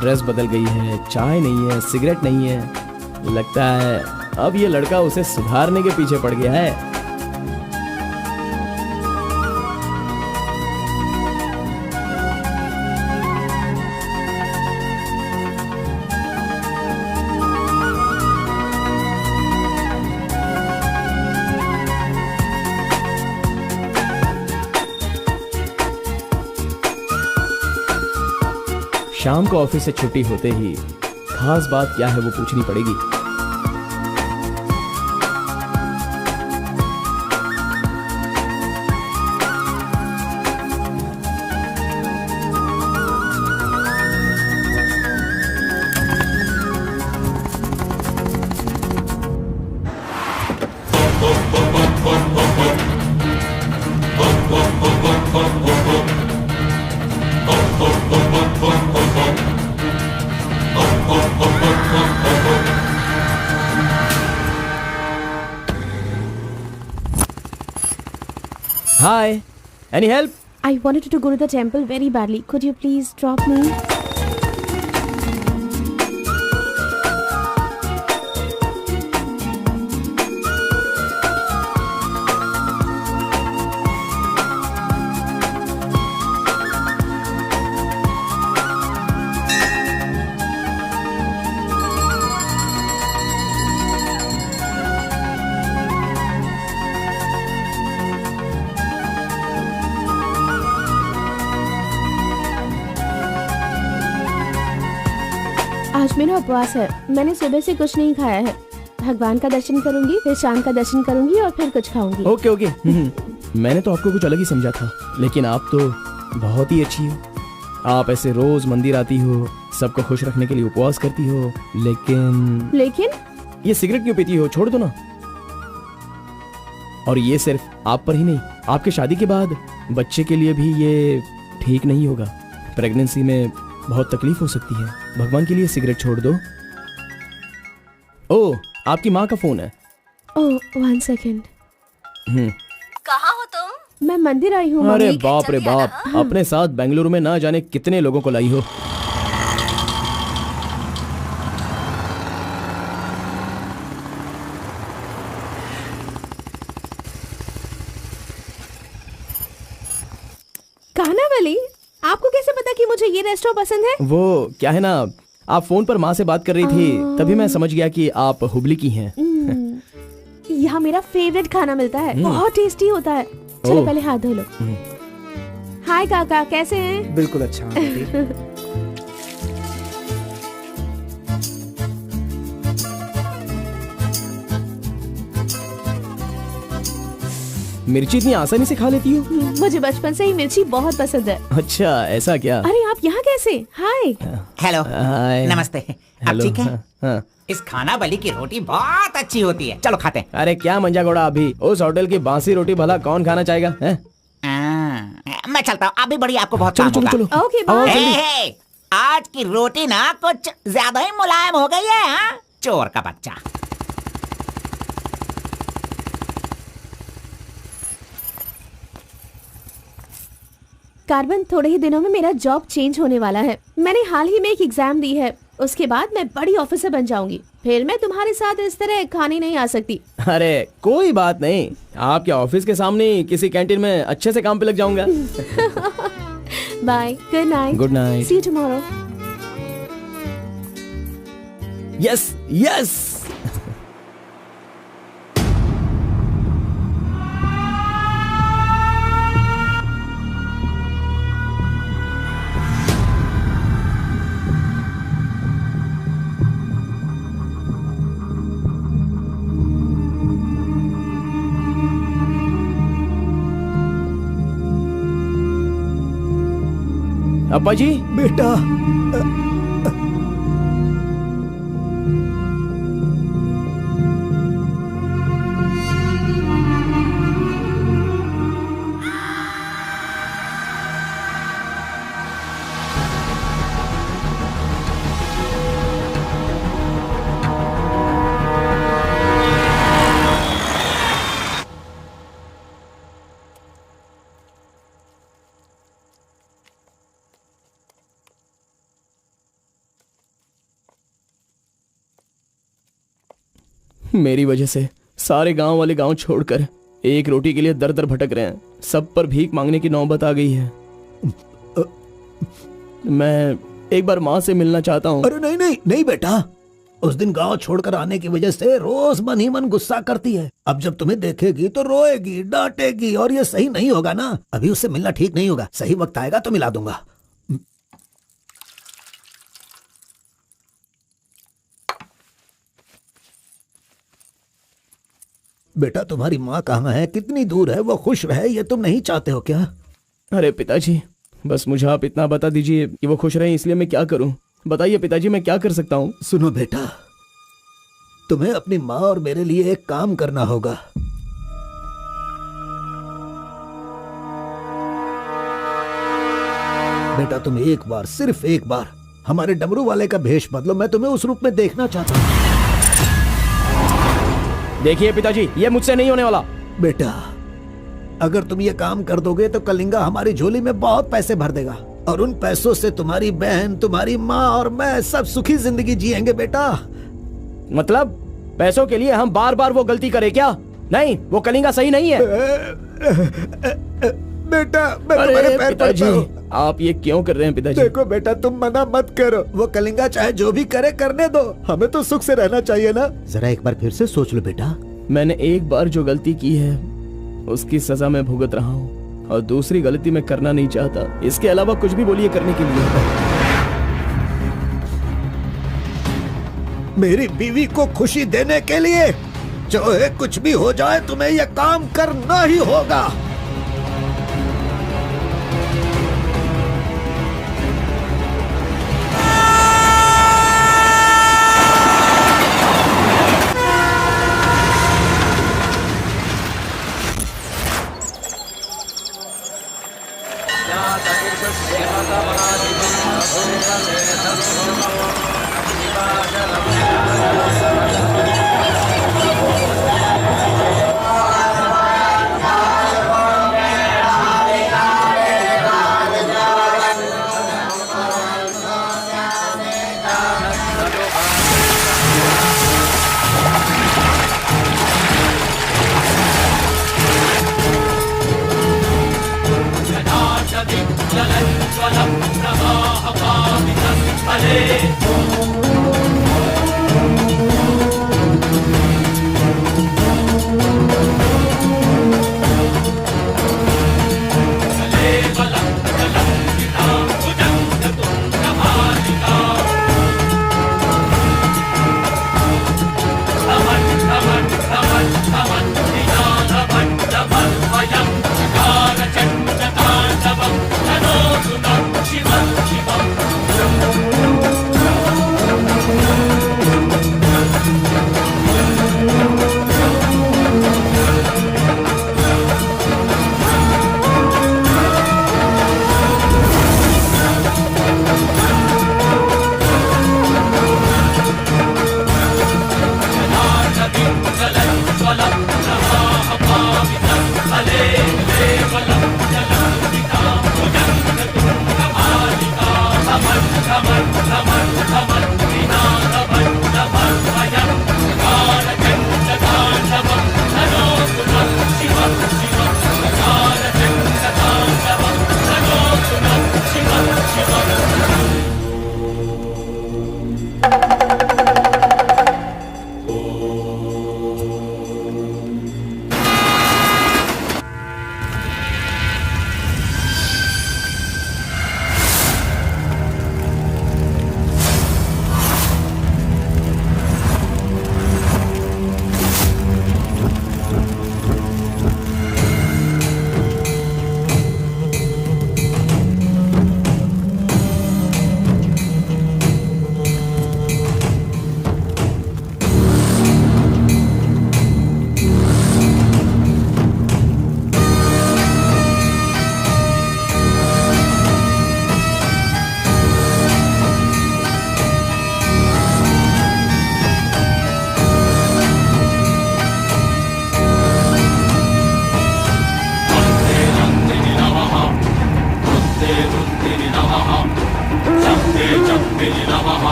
ड्रेस बदल गई है, चाय नहीं है, सिगरेट नहीं है। लगता है अब ये लड़का उसे सुधारने के पीछे पड़ गया है। शाम को ऑफिस से छुट्टी होते ही खास बात क्या है वो पूछनी पड़ेगी। Hi, any help? I wanted to go to the temple very badly. Could you please drop me? आज मेरा उपवास है। मैंने सुबह से कुछ नहीं खाया है। भगवान का दर्शन करूंगी, फिर शाम का दर्शन करूंगी और फिर कुछ खाऊंगी। ओके। मैंने तो आपको कुछ अलग ही समझा था, लेकिन आप तो बहुत ही अच्छी हो। आप ऐसे रोज मंदिर आती हो, सबको खुश रखने के लिए उपवास करती हो, लेकिन ये सिगरेट क्यों पीती हो? छोड़ दो ना। और ये सिर्फ आप पर ही नहीं, आपके शादी के बाद बच्चे के लिए भी ये ठीक नहीं होगा। प्रेगनेंसी में बहुत तकलीफ हो सकती है। भगवान के लिए सिगरेट छोड़ दो। ओह, आपकी माँ का फोन है। ओह, 1 सेकेंड। कहाँ हो तुम? मैं मंदिर आई हूँ। अरे बाप रे बाप, अपने साथ बेंगलुरु में ना जाने कितने लोगों को लाई हो। कानावली, आपको कैसे पता कि मुझे ये रेस्टोरेंट पसंद है? वो क्या है ना, आप फोन पर माँ से बात कर रही थी, तभी मैं समझ गया कि आप हुबली की हैं। यहाँ मेरा फेवरेट खाना मिलता है, बहुत टेस्टी होता है। चलो ओह। पहले हाथ धो लो। हाय काका, कैसे हैं? बिल्कुल अच्छा आंटी। मिर्ची इतनी आसानी से खा लेती हो? मुझे बचपन से ही मिर्ची बहुत पसंद है। अच्छा, ऐसा क्या? अरे आप यहाँ कैसे? हाय। हेलो, हाय। नमस्ते। आप हेलो, ठीक है? हाँ। इस खानावली की रोटी बहुत अच्छी होती है, चलो खाते हैं। अरे क्या मंजा घोड़ा, अभी उस होटल की बासी रोटी भला कौन खाना चाहेगा? हैं? मैं चलता हूँ, आप भी बढ़िया, आपको बहुत चलो काम चलो होगा। चलो। ओके आओ, बाय। जल्दी। हे, आज की रोटी ना कुछ ज्यादा ही मुलायम हो गई है। हाँ? चोर का बच्चा। कार्बन, थोड़े ही दिनों में मेरा जॉब चेंज होने वाला है। मैंने हाल ही में एक एग्जाम दी है, उसके बाद मैं बड़ी ऑफिसर बन जाऊंगी। फिर मैं तुम्हारे साथ इस तरह खाने नहीं आ सकती। अरे कोई बात नहीं, आपके ऑफिस के सामने किसी कैंटीन में अच्छे से काम पे लग जाऊंगा। Bye, good night. Good night. See you tomorrow. Yes yes. अब्बा जी। बेटा, मेरी वजह से सारे गांव वाले गांव छोड़कर एक रोटी के लिए दर दर भटक रहे हैं। सब पर भीख मांगने की नौबत आ गई है। मैं एक बार माँ से मिलना चाहता हूँ। अरे नहीं नहीं नहीं बेटा, उस दिन गांव छोड़कर आने की वजह से रोज मन ही मन गुस्सा करती है। अब जब तुम्हें देखेगी तो रोएगी, डांटेगी, और ये सही नहीं होगा ना। अभी उससे मिलना ठीक नहीं होगा। सही वक्त आएगा तो मिला दूंगा। बेटा, तुम्हारी माँ कहाँ है? कितनी दूर है? वो खुश रहे, ये तुम नहीं चाहते हो क्या? अरे पिताजी, बस मुझे आप इतना बता दीजिए कि वो खुश रहे, इसलिए मैं क्या करूं? बताइए पिताजी, मैं क्या कर सकता हूँ? सुनो बेटा, तुम्हें अपनी माँ और मेरे लिए एक काम करना होगा। बेटा, तुम एक बार, सिर्फ एक बार हमारे डमरू वाले का भेष बदलो। मैं तुम्हें उस रूप में देखना चाहता हूँ। देखिए पिताजी, ये मुझसे नहीं होने वाला। बेटा, अगर तुम ये काम कर दोगे तो कलिंगा हमारी झोली में बहुत पैसे भर देगा, और उन पैसों से तुम्हारी बहन, तुम्हारी माँ और मैं सब सुखी जिंदगी जिएंगे। बेटा, मतलब पैसों के लिए हम बार बार वो गलती करें क्या? नहीं, वो कलिंगा सही नहीं है। बेटा, मैं तुम्हारे पैर पड़ता हूँ। आप ये क्यों कर रहे हैं पिताजी? देखो बेटा, तुम मना मत करो। वो कलिंगा चाहे जो भी करे करने दो, हमें तो सुख से रहना चाहिए ना। जरा एक बार फिर से सोच लो बेटा। मैंने एक बार जो गलती की है उसकी सजा मैं भुगत रहा हूँ, और दूसरी गलती मैं करना नहीं चाहता। इसके अलावा कुछ भी बोलिए करने के लिए। मेरी बीवी को खुशी देने के लिए चाहे कुछ भी हो जाए, तुम्हें यह काम करना ही होगा।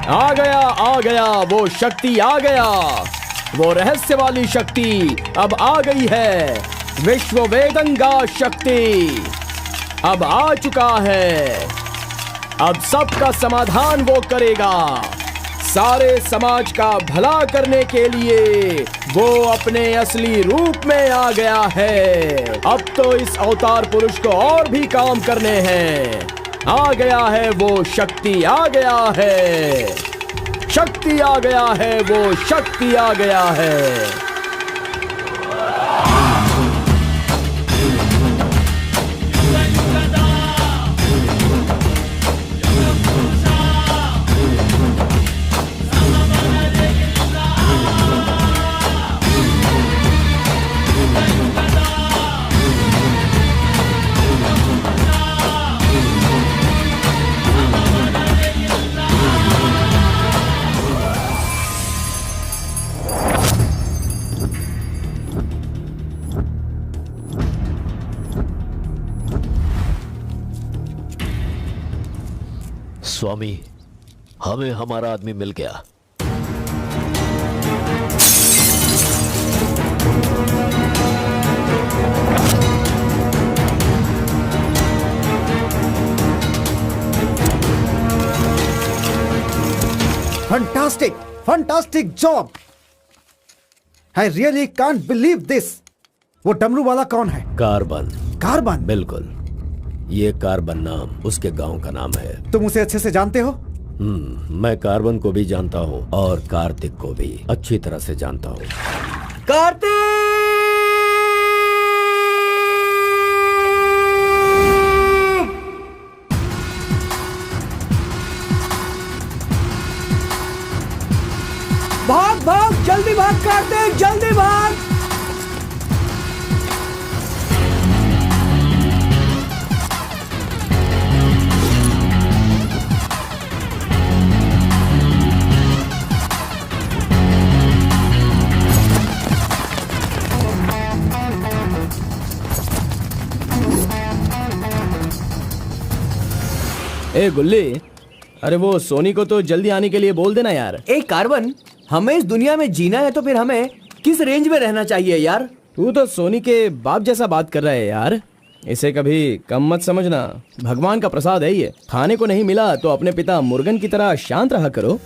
आ गया वो शक्ति आ गया, वो रहस्य वाली शक्ति अब आ गई है। विश्व वेदंगा शक्ति अब आ चुका है। अब सबका समाधान वो करेगा। सारे समाज का भला करने के लिए वो अपने असली रूप में आ गया है। अब तो इस अवतार पुरुष को और भी काम करने हैं। आ गया है वो शक्ति, आ गया है शक्ति, आ गया है वो शक्ति, आ गया है। स्वामी, हमें हमारा आदमी मिल गया। Fantastic, fantastic job. I really can't believe this. वो डमरू वाला कौन है? कार्बन। कार्बन? बिल्कुल, ये कार्बन नाम उसके गांव का नाम है। तुम उसे अच्छे से जानते हो? मैं कार्बन को भी जानता हूँ और कार्तिक को भी अच्छी तरह से जानता हूँ। कार्तिक! भाग भाग, जल्दी भाग कार्तिक, जल्दी भाग। ए गुल्ली, अरे वो सोनी को तो जल्दी आने के लिए बोल देना यार। ए कार्बन, हमें इस दुनिया में जीना है तो फिर हमें किस रेंज में रहना चाहिए यार? तू तो सोनी के बाप जैसा बात कर रहा है यार। इसे कभी कम मत समझना, भगवान का प्रसाद है ये। खाने को नहीं मिला तो अपने पिता मुर्गन की तरह शांत रहा करो।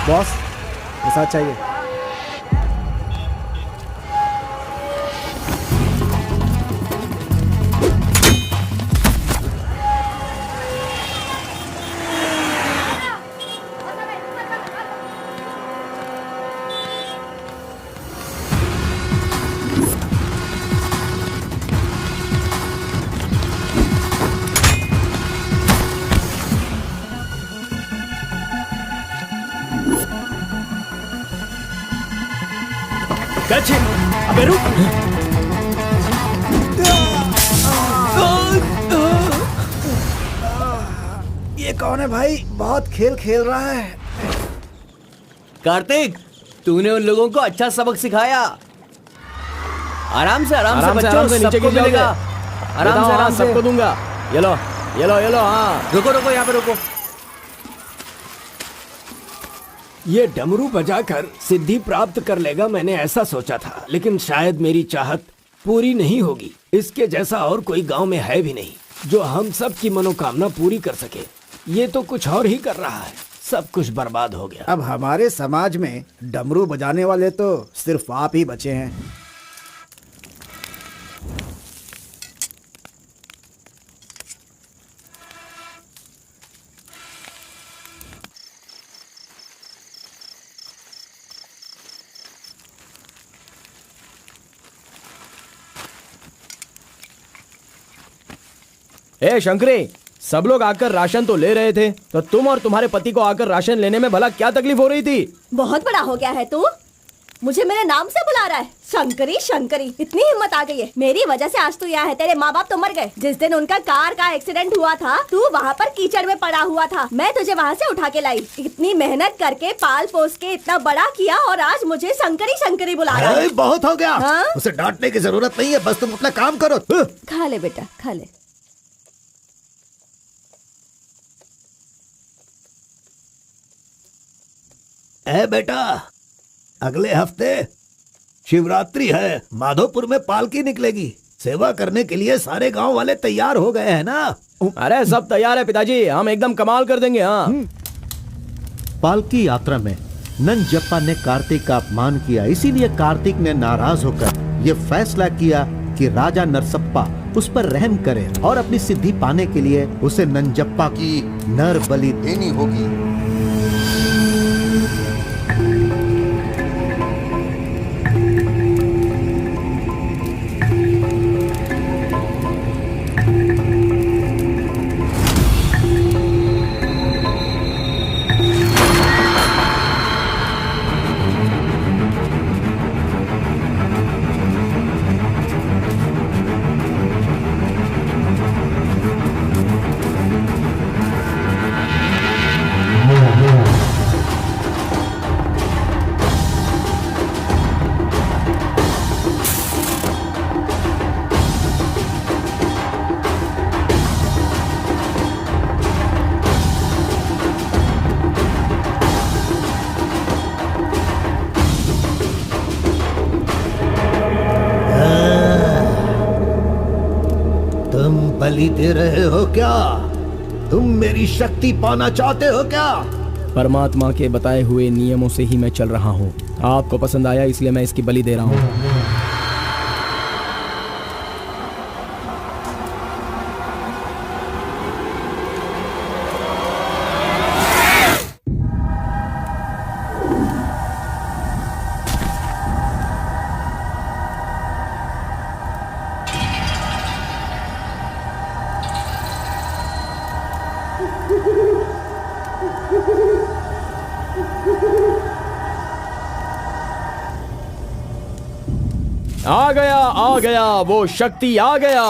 बॉस, मसाज चाहिए। अबे रुक। ये कौन है भाई? बहुत खेल खेल रहा है। कार्तिक, तूने उन लोगों को अच्छा सबक सिखाया। आराम से बच्चों, सबको मिलेगा। आराम से सबको दूंगा। ये लो। हाँ, रुको यहाँ पे रुको। ये डमरू बजाकर सिद्धि प्राप्त कर लेगा, मैंने ऐसा सोचा था, लेकिन शायद मेरी चाहत पूरी नहीं होगी। इसके जैसा और कोई गांव में है भी नहीं जो हम सब की मनोकामना पूरी कर सके। ये तो कुछ और ही कर रहा है, सब कुछ बर्बाद हो गया। अब हमारे समाज में डमरू बजाने वाले तो सिर्फ आप ही बचे हैं। ए शंकरी, सब लोग आकर राशन तो ले रहे थे, तो तुम और तुम्हारे पति को आकर राशन लेने में भला क्या तकलीफ हो रही थी? बहुत बड़ा हो गया है तू, मुझे मेरे नाम से बुला रहा है। शंकरी शंकरी, इतनी हिम्मत आ गई है। मेरी वजह से आज तू यहाँ है। तेरे माँ बाप तो मर गए। जिस दिन उनका कार का एक्सीडेंट हुआ था, तू वहाँ पर कीचड़ में पड़ा हुआ था। मैं तुझे वहाँ से उठा के लाई। इतनी मेहनत करके पाल पोस के इतना बड़ा किया, और आज मुझे शंकरी शंकरी बुला रहा है। बहुत हो गया। हाँ? उसे डांटने की जरूरत नहीं है, बस तुम अपना काम करो। खा ले बेटा, खा ले। ए बेटा, अगले हफ्ते शिवरात्रि है, माधोपुर में पालकी निकलेगी। सेवा करने के लिए सारे गांव वाले तैयार हो गए हैं ना? अरे सब तैयार है पिताजी, हम एकदम कमाल कर देंगे। हाँ, पालकी यात्रा में नंजप्पा ने कार्तिक का अपमान किया, इसीलिए कार्तिक ने नाराज होकर यह फैसला किया कि राजा नरसप्पा उस पर रहम करे और अपनी सिद्धि पाने के लिए उसे नंजप्पा की नर बलि देनी होगी। बलि दे रहे हो क्या? तुम मेरी शक्ति पाना चाहते हो क्या? परमात्मा के बताए हुए नियमों से ही मैं चल रहा हूँ। आपको पसंद आया इसलिए मैं इसकी बलि दे रहा हूँ। आ गया वो शक्ति, आ गया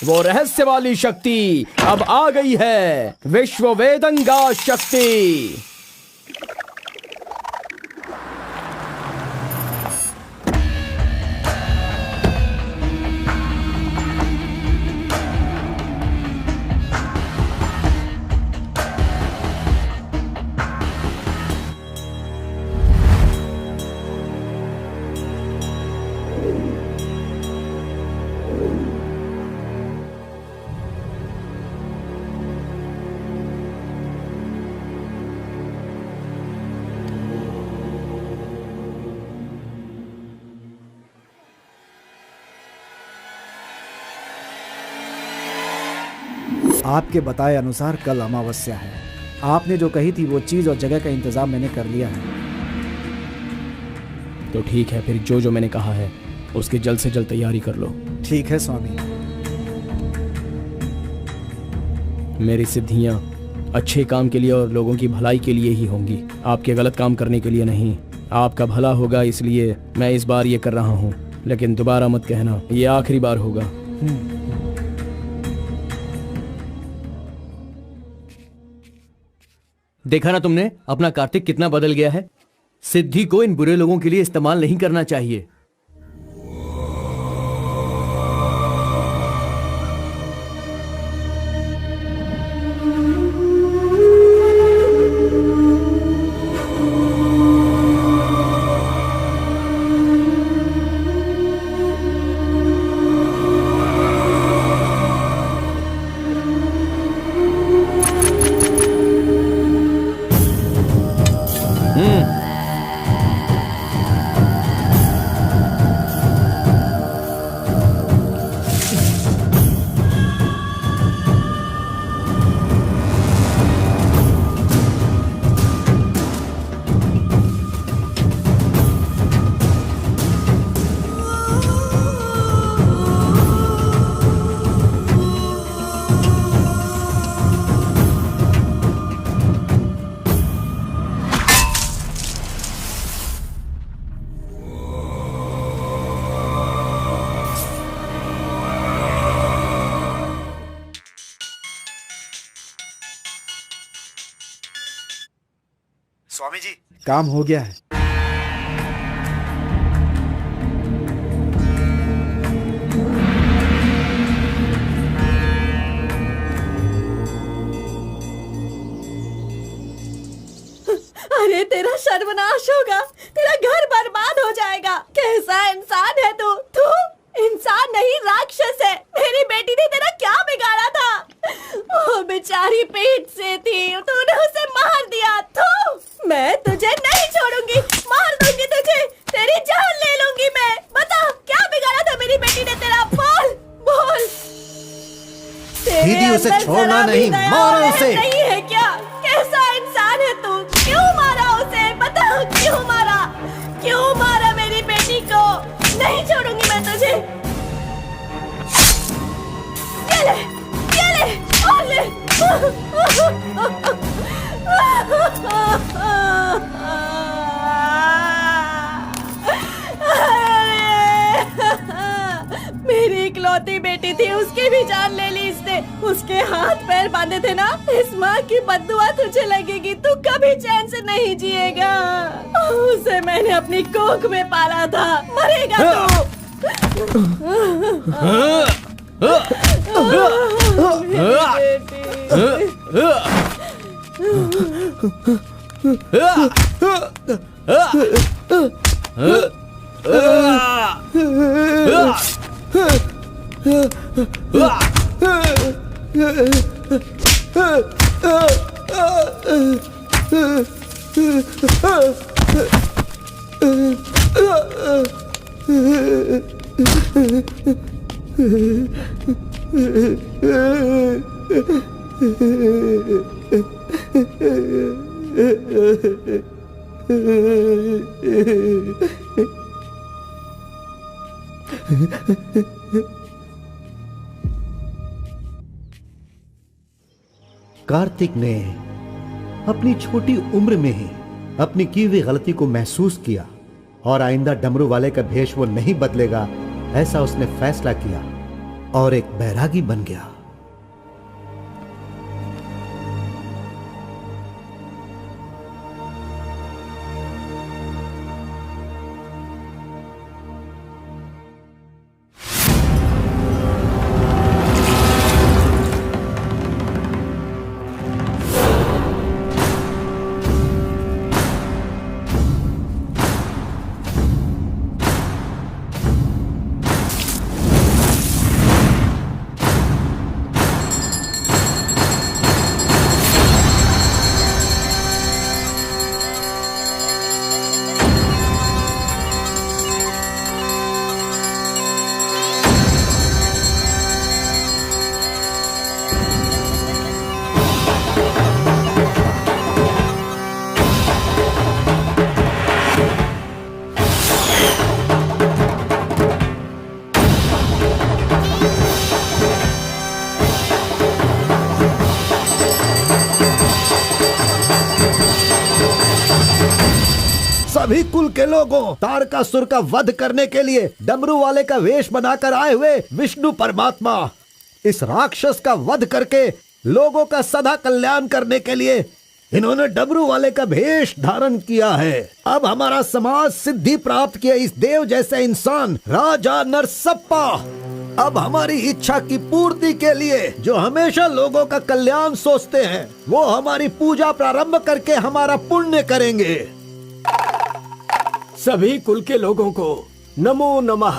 वो रहस्य वाली शक्ति, अब आ गई है विश्व वेदंगा शक्ति। आपके बताए अनुसार कल अमावस्या है। आपने जो कही थी वो चीज और जगह का इंतजाम मैंने कर लिया है। तो ठीक है, फिर जो जो मैंने कहा है उसकी जल्द से जल्द तैयारी कर लो। ठीक है स्वामी। मेरी सिद्धियां अच्छे काम के लिए और लोगों की भलाई के लिए ही होंगी, आपके गलत काम करने के लिए नहीं। आपका भला होगा इसलिए मैं इस बार ये कर रहा हूँ, लेकिन दोबारा मत कहना, ये आखिरी बार होगा। देखा ना तुमने, अपना कार्तिक कितना बदल गया है। सिद्धि को इन बुरे लोगों के लिए इस्तेमाल नहीं करना चाहिए। काम हो गया है। अरे तेरा सर्वनाश होगा, तेरा घर बर्बाद हो जाएगा। कैसा इंसान है तू? तू इंसान नहीं, राक्षस है। मेरी बेटी ने तेरा क्या बिगाड़ा था? वो बेचारी पेट से थी, तूने उसे मार दिया। तू, मैं तुझे नहीं छोड़ूंगी, मार दूंगी तुझे, तेरी जान ले लूंगी मैं। बता क्या बिगाड़ा था मेरी बेटी ने तेरा? बोल बोल। दीदी उसे अंदर छोड़ना जरा भी नहीं, दया मारो और उसे। नहीं है क्या? कैसा इंसान है तू? क्यों मारा उसे? बता क्यों मारा? क्यों मारा मेरी बेटी को? नहीं छोड़ूंगी मैं तुझे। ये ले और ले। मेरी इकलौती बेटी थी, उसकी भी जान ले ली इसने। उसके हाथ पैर बांधे थे ना, इस माँ की बद्दुआ तुझे लगेगी, तू कभी चैन से नहीं जिएगा। उसे मैंने अपनी कोख में पाला था, मरेगा तू। कार्तिक ने अपनी छोटी उम्र में ही अपनी की हुई गलती को महसूस किया और आइंदा डमरू वाले का भेष वो नहीं बदलेगा, ऐसा उसने फैसला किया और एक बैरागी बन गया। सभी कुल के लोगों, तारकासुर का वध करने के लिए डमरू वाले का वेश बनाकर आए हुए विष्णु परमात्मा इस राक्षस का वध करके लोगों का सदा कल्याण करने के लिए इन्होंने डमरू वाले का भेष धारण किया है। अब हमारा समाज सिद्धि प्राप्त किया इस देव जैसे इंसान राजा नरसप्पा अब हमारी इच्छा की पूर्ति के लिए जो हमेशा लोगों का कल्याण सोचते हैं, वो हमारी पूजा प्रारंभ करके हमारा पुण्य करेंगे। सभी कुल के लोगों को नमो नमः।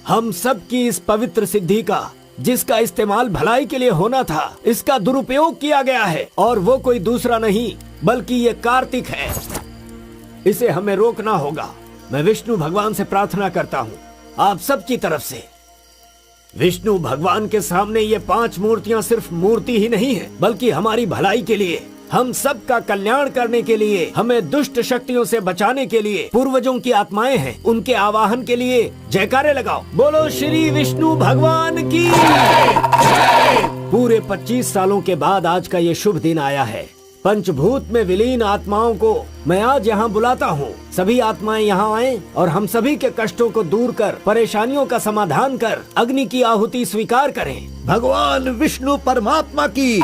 हम सब की इस पवित्र सिद्धि का, जिसका इस्तेमाल भलाई के लिए होना था, इसका दुरुपयोग किया गया है और वो कोई दूसरा नहीं बल्कि ये कार्तिक है। इसे हमें रोकना होगा। मैं विष्णु भगवान से प्रार्थना करता हूँ आप सब की तरफ से। विष्णु भगवान के सामने ये 5 मूर्तियाँ सिर्फ मूर्ति ही नहीं है, बल्कि हमारी भलाई के लिए, हम सब का कल्याण करने के लिए, हमें दुष्ट शक्तियों से बचाने के लिए, पूर्वजों की आत्माएं हैं, उनके आवाहन के लिए जयकारे लगाओ। बोलो श्री विष्णु भगवान की। पूरे 25 सालों के बाद आज का ये शुभ दिन आया है। पंचभूत में विलीन आत्माओं को मैं आज यहाँ बुलाता हूँ। सभी आत्माएं यहाँ आएं और हम सभी के कष्टों को दूर कर, परेशानियों का समाधान कर, अग्नि की आहुति स्वीकार करें। भगवान विष्णु परमात्मा की।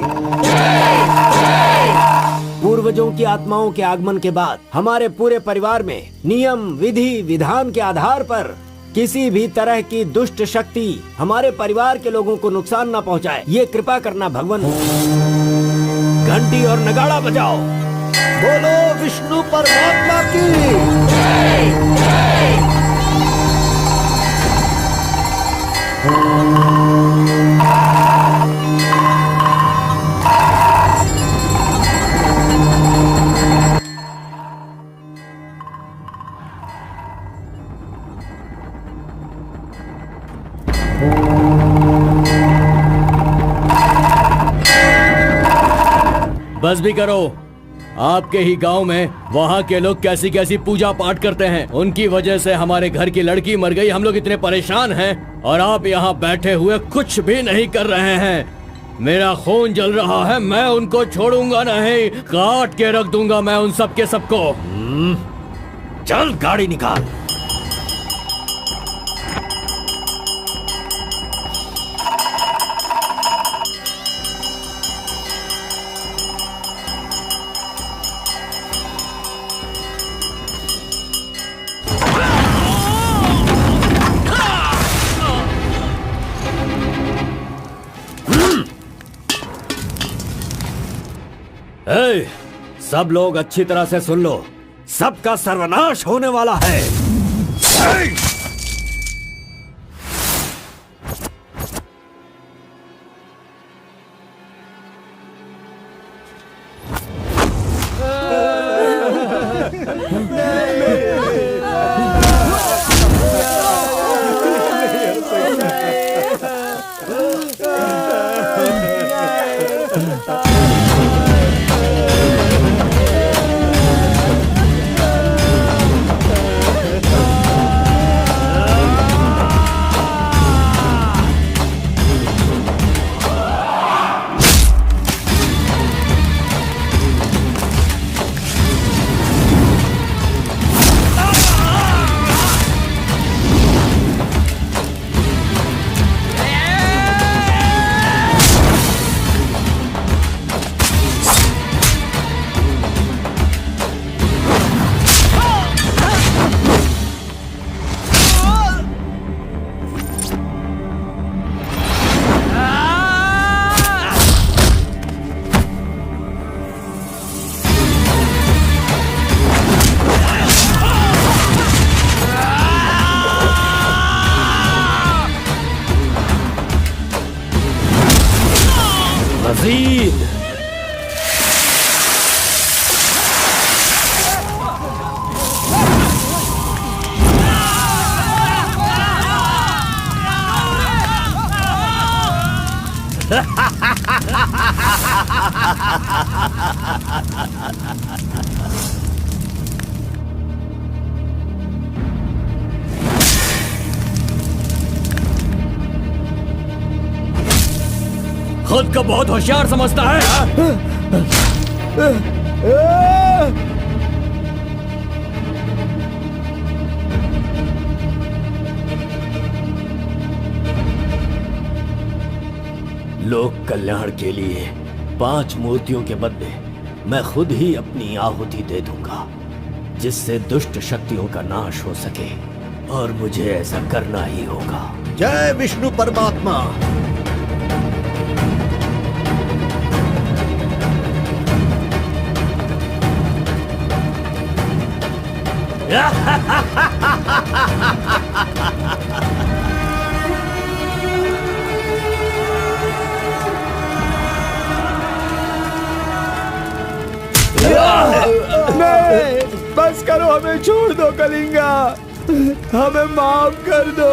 पूर्वजों की आत्माओं के आगमन के बाद हमारे पूरे परिवार में नियम विधि विधान के आधार पर किसी भी तरह की दुष्ट शक्ति हमारे परिवार के लोगों को नुकसान न पहुंचाए, ये कृपा करना भगवान। घंटी और नगाड़ा बजाओ। बोलो विष्णु परमात्मा की। बस भी करो। आपके ही गांव में वहाँ के लोग कैसी कैसी पूजा पाठ करते हैं, उनकी वजह से हमारे घर की लड़की मर गई। हम लोग इतने परेशान हैं और आप यहाँ बैठे हुए कुछ भी नहीं कर रहे हैं। मेरा खून जल रहा है, मैं उनको छोड़ूंगा नहीं, काट के रख दूंगा मैं उन सब के सबको। चल गाड़ी निकाल। ए, सब लोग अच्छी तरह से सुन लो, सबका सर्वनाश होने वाला है। मजीद खुद को बहुत होशियार समझता है। लोक कल्याण के लिए 5 मूर्तियों के बदले मैं खुद ही अपनी आहुति दे दूंगा, जिससे दुष्ट शक्तियों का नाश हो सके, और मुझे ऐसा करना ही होगा। जय विष्णु परमात्मा। नहीं, बस करो, हमें छोड़ दो कलिंगा, हमें माफ कर दो।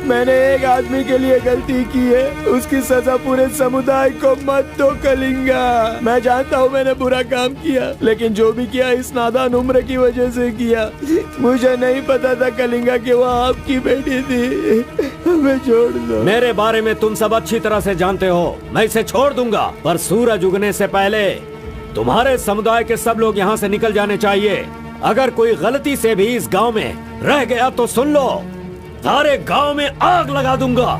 मैंने एक आदमी के लिए गलती की है, उसकी सजा पूरे समुदाय को मत दो कलिंगा। मैं जानता हूँ मैंने बुरा काम किया, लेकिन जो भी किया इस नादान उम्र की वजह से किया। मुझे नहीं पता था कलिंगा कि वो आपकी बेटी थी। हमें छोड़ दो। मेरे बारे में तुम सब अच्छी तरह से जानते हो, मैं इसे छोड़ दूंगा, पर सूरज उगने से पहले तुम्हारे समुदाय के सब लोग यहाँ से निकल जाने चाहिए। अगर कोई गलती से भी इस गांव में रह गया तो सुन लो, सारे गांव में आग लगा दूंगा।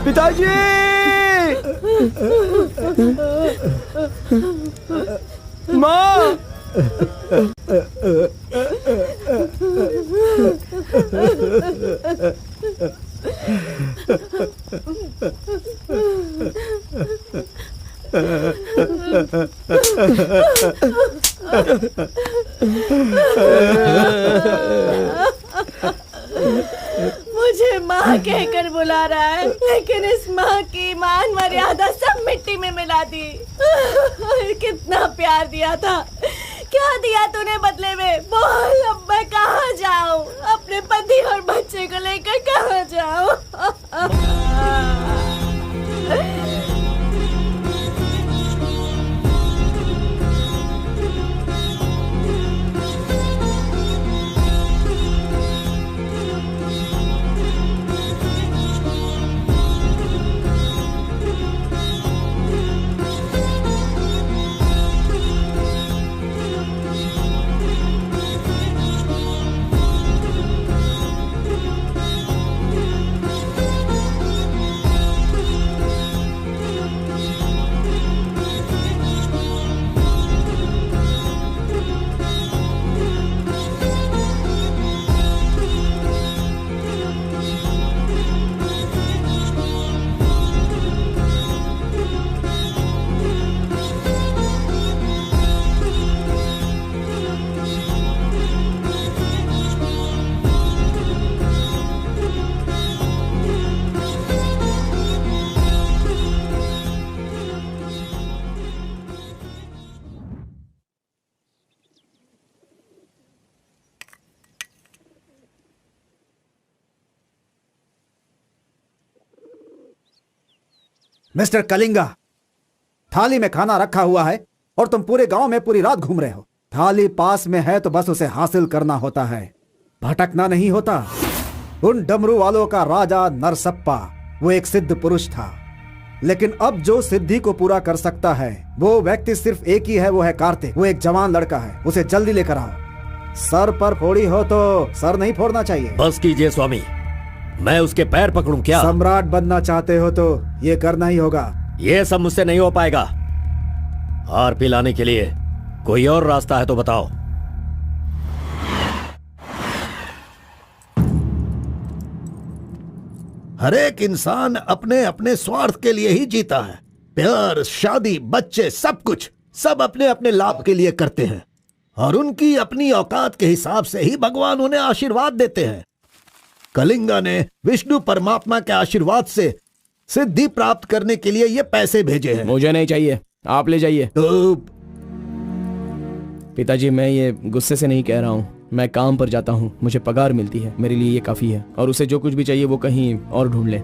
पिताजी! माँ! मुझे माँ कहकर बुला रहा है, लेकिन इस माँ की मान मर्यादा सब मिट्टी में मिला दी। कितना प्यार दिया था, क्या दिया तूने बदले में? बोल, अब मैं कहाँ जाऊँ? अपने पति और बच्चे को लेकर कहाँ जाऊँ? मिस्टर कलिंगा, थाली में खाना रखा हुआ है और तुम पूरे गांव में पूरी रात घूम रहे हो। थाली पास में है तो बस उसे हासिल करना होता है, भटकना नहीं होता। उन डमरू वालों का राजा नरसप्पा वो एक सिद्ध पुरुष था, लेकिन अब जो सिद्धि को पूरा कर सकता है वो व्यक्ति सिर्फ एक ही है, वो है कार्तिक। वो एक जवान लड़का है, उसे जल्दी लेकर आओ। सर पर फोड़ी हो तो सर नहीं फोड़ना चाहिए। बस कीजिए स्वामी, मैं उसके पैर पकड़ूं क्या? सम्राट बनना चाहते हो तो ये करना ही होगा। ये सब मुझसे नहीं हो पाएगा। हार पिलाने के लिए कोई और रास्ता है तो बताओ। हर एक इंसान अपने अपने स्वार्थ के लिए ही जीता है। प्यार, शादी, बच्चे, सब कुछ सब अपने अपने लाभ के लिए करते हैं और उनकी अपनी औकात के हिसाब से ही भगवान उन्हें आशीर्वाद देते हैं। कलिंगा ने विष्णु परमात्मा के आशीर्वाद से सिद्धि प्राप्त करने के लिए ये पैसे भेजे हैं। मुझे नहीं चाहिए, आप ले जाइए। तो पिताजी, मैं ये गुस्से से नहीं कह रहा हूँ। मैं काम पर जाता हूँ, मुझे पगार मिलती है, मेरे लिए ये काफी है। और उसे जो कुछ भी चाहिए वो कहीं और ढूंढ ले।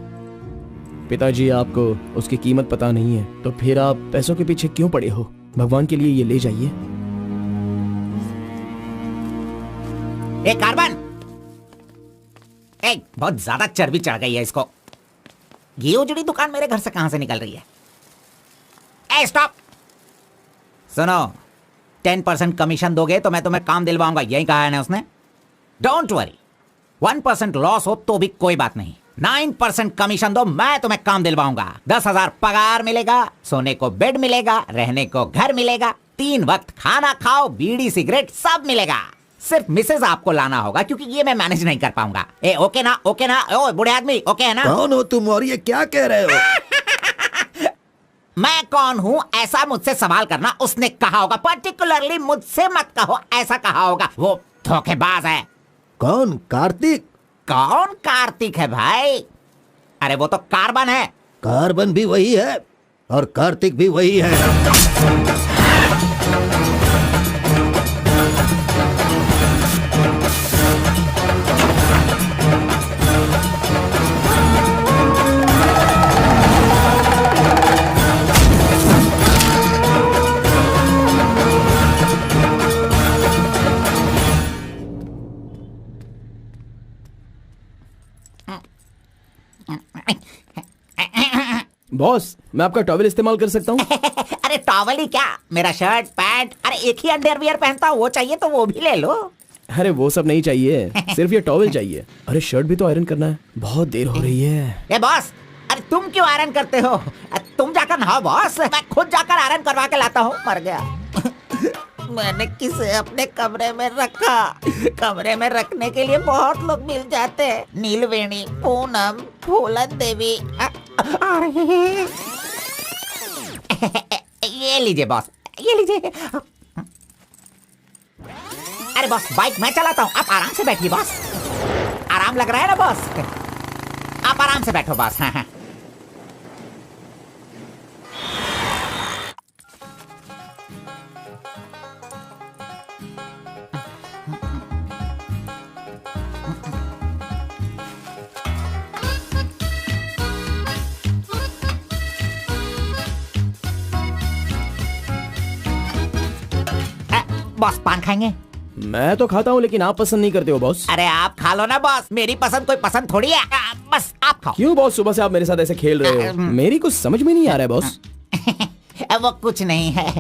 पिताजी, आपको उसकी कीमत पता नहीं है, तो फिर आप पैसों के पीछे क्यों पड़े हो? भगवान के लिए ये ले जाइए। ए कार्बन, बहुत ज्यादा चर्बी चढ़ गई है इसको। ये उजड़ी दुकान मेरे घर से कहां से निकल रही है? ए स्टॉप, सुनो, 10% कमीशन दोगे तो मैं तुम्हें काम दिलवाऊंगा, यही कहा है ना उसने। डोंट वरी, 1% लॉस हो तो भी कोई बात नहीं, 9% कमीशन दो, मैं तुम्हें काम दिलवाऊंगा। 10,000 पगार मिलेगा, सोने को बेड मिलेगा, रहने को घर मिलेगा, 3 वक्त खाना खाओ, बीड़ी सिगरेट सब मिलेगा। सिर्फ मिसेज आपको लाना होगा, क्योंकि ये मैं मैनेज नहीं कर पाऊंगा। ए ओके ना, ओके ना? ओ बूढ़े आदमी, ओके है ना? कौन हो तुम और ये क्या कह रहे हो? मैं कौन हूँ ऐसा मुझसे सवाल करना उसने कहा होगा। पर्टिकुलरली मुझसे मत कहो, ऐसा कहा होगा। वो धोखेबाज है। कौन? कार्तिक? कौन कार्तिक है भाई? अरे वो तो कार्बन है। कार्बन भी वही है और कार्तिक भी वही है। बॉस, मैं आपका टॉवेल इस्तेमाल कर सकता हूँ? अरे टॉवल ही क्या, मेरा शर्ट पैंट, अरे एक ही अंडरवियर पहनता हूँ, वो चाहिए तो वो भी ले लो। अरे वो सब नहीं चाहिए, सिर्फ ये टॉवेल चाहिए। अरे शर्ट भी तो आयरन करना है, बहुत देर हो रही है। ए बॉस, अरे तुम क्यों आयरन करते हो? तुम जाकर नहाओ बॉस, मैं खुद जाकर आयरन करवा के लाता हूँ। मर गया। मैंने किसे अपने कमरे में रखा? कमरे में रखने के लिए बहुत लोग मिल जाते हैं। नीलवेणी, पूनम, फूलन देवी। ये लीजिए बॉस, ये लीजिए। अरे बॉस, बाइक मैं चलाता हूँ, आप आराम से बैठिए बॉस। आराम लग रहा है ना बॉस? आप आराम से बैठो बॉस। हाँ हाँ। बॉस पान खाएंगे? मैं तो खाता हूँ, लेकिन आप पसंद नहीं करते हो बॉस। अरे आप खा लो ना बॉस, मेरी पसंद कोई पसंद थोड़ी है। बस आप खाओ। क्यों बॉस, सुबह से आप मेरे साथ ऐसे खेल रहे हो? मेरी कुछ समझ में नहीं आ रहा है बॉस। वो कुछ नहीं है,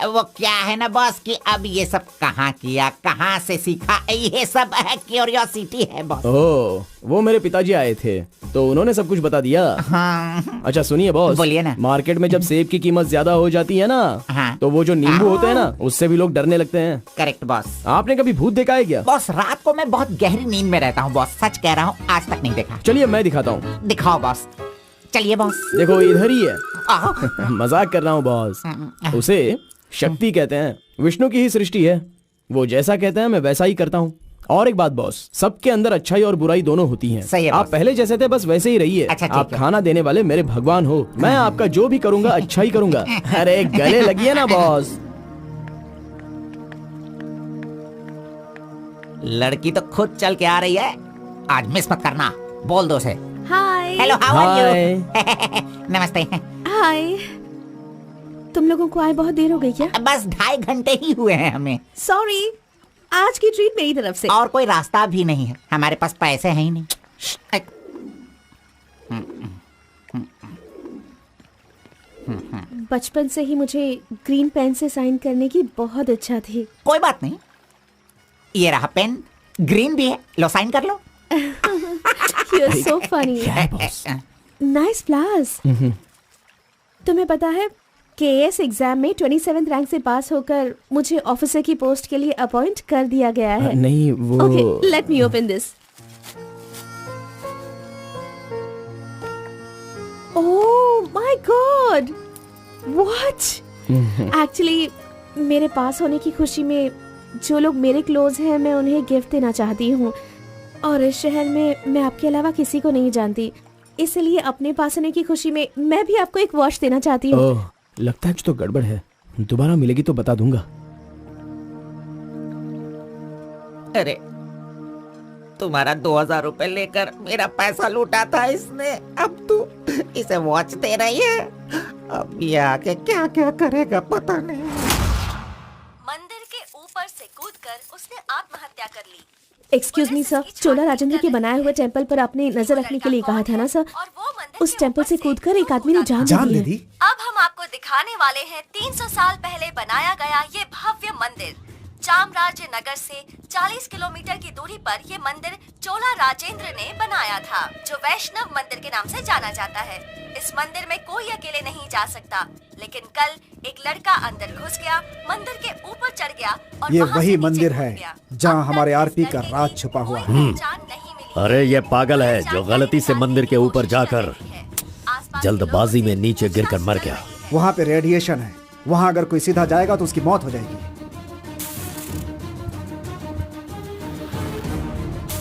वो क्या है ना बॉस कि अब ये सब कहाँ किया, कहाँ से सीखा, ये सब क्यूरियोसिटी है बॉस। ओह, वो मेरे पिताजी आए थे तो उन्होंने सब कुछ बता दिया। हाँ। अच्छा सुनिए बॉस, बोलिए ना। मार्केट में जब सेब की कीमत ज्यादा हो जाती है ना, हाँ। तो वो जो नींबू होते हैं ना, उससे भी लोग डरने लगते हैं। Correct boss. आपने कभी भूत देखा है क्या? बॉस रात को मैं बहुत गहरी नींद में रहता हूँ बॉस, सच कह रहा हूँ, आज तक नहीं देखा। चलिए मैं दिखाता हूँ। दिखाओ बॉस। चलिए बॉस। देखो इधर ही है। आओ। मजाक कर रहा हूँ बॉस। उसे शक्ति कहते हैं, विष्णु की ही सृष्टि है। वो जैसा कहते हैं मैं वैसा ही करता हूँ। और एक बात बॉस, सबके अंदर अच्छाई और बुराई दोनों होती हैं। सही है आप बॉस। पहले जैसे थे बस वैसे ही रहिए। अच्छा, ठीक आप है। खाना देने वाले मेरे भगवान हो, मैं आपका जो भी करूंगा अच्छा ही करूंगा। अरे गले लगिए ना बॉस। लड़की तो खुद चल के आ रही है, आज मिस मत करना। बोल दो से hi. Hello, how are you? Hi. नमस्ते। हाय। तुम लोगों को आए बहुत देर हो गई क्या? बस 2.5 घंटे ही हुए हैं हमें, सॉरी, आज की ट्रीट मेरी तरफ से। और कोई रास्ता भी नहीं है, हमारे पास पैसे हैं ही नहीं। बचपन से ही मुझे ग्रीन पेन से साइन करने की बहुत इच्छा थी। कोई बात नहीं, ये रहा पेन, ग्रीन भी है, लो साइन कर लो। You're so funny. Nice flowers. तुम्हें पता है केएस एग्जाम में 27th रैंक से पास होकर मुझे ऑफिसर की पोस्ट के लिए अपॉइंट कर दिया गया है। नहीं वो। Okay, let me open this. Oh my God! What? Actually, मेरे पास होने की खुशी में जो लोग मेरे क्लोज हैं मैं उन्हें गिफ्ट देना चाहती हूँ, और इस शहर में मैं आपके अलावा किसी को नहीं जानती, इसलिए अपने पास होने की खुशी में मैं भी आपको एक वॉच देना चाहती हूँ। ओह, लगता है कुछ तो गड़बड़ है, दोबारा मिलेगी तो बता दूंगा। अरे तुम्हारा 2000 रुपए लेकर मेरा पैसा लूटा था इसने, अब तू इसे वॉच दे रही है। अब ये आके क्या क्या करेगा पता नहीं। मंदिर के ऊपर से कूदकर उसने आत्महत्या कर ली। एक्सक्यूज मी सर, चोला राजेंद्र के बनाए हुए टेम्पल पर आपने नजर रखने के लिए कहा था ना सर? और वो मंदिर उस टेम्पल से कूदकर एक आदमी ने जान ले ली। अब हम आपको दिखाने वाले हैं 300 साल पहले बनाया गया ये भव्य मंदिर। चामराज नगर से 40 किलोमीटर की दूरी पर ये मंदिर चोला राजेंद्र ने बनाया था, जो वैष्णव मंदिर के नाम से जाना जाता है। इस मंदिर में कोई अकेले नहीं जा सकता, लेकिन कल एक लड़का अंदर घुस गया, मंदिर के ऊपर चढ़ गया और ये वहां से वही नीचे मंदिर कूद है गया। जहाँ अब हमारे तक आरपी इस का लड़के राज की छुपा हुआ कोई है। पहचान नहीं मिली। अरे ये पागल है जो गलती से मंदिर के ऊपर जाकर जल्दबाजी में नीचे गिरकर मर गया। वहाँ पे रेडिएशन है, वहाँ अगर कोई सीधा जाएगा तो उसकी मौत हो जाएगी।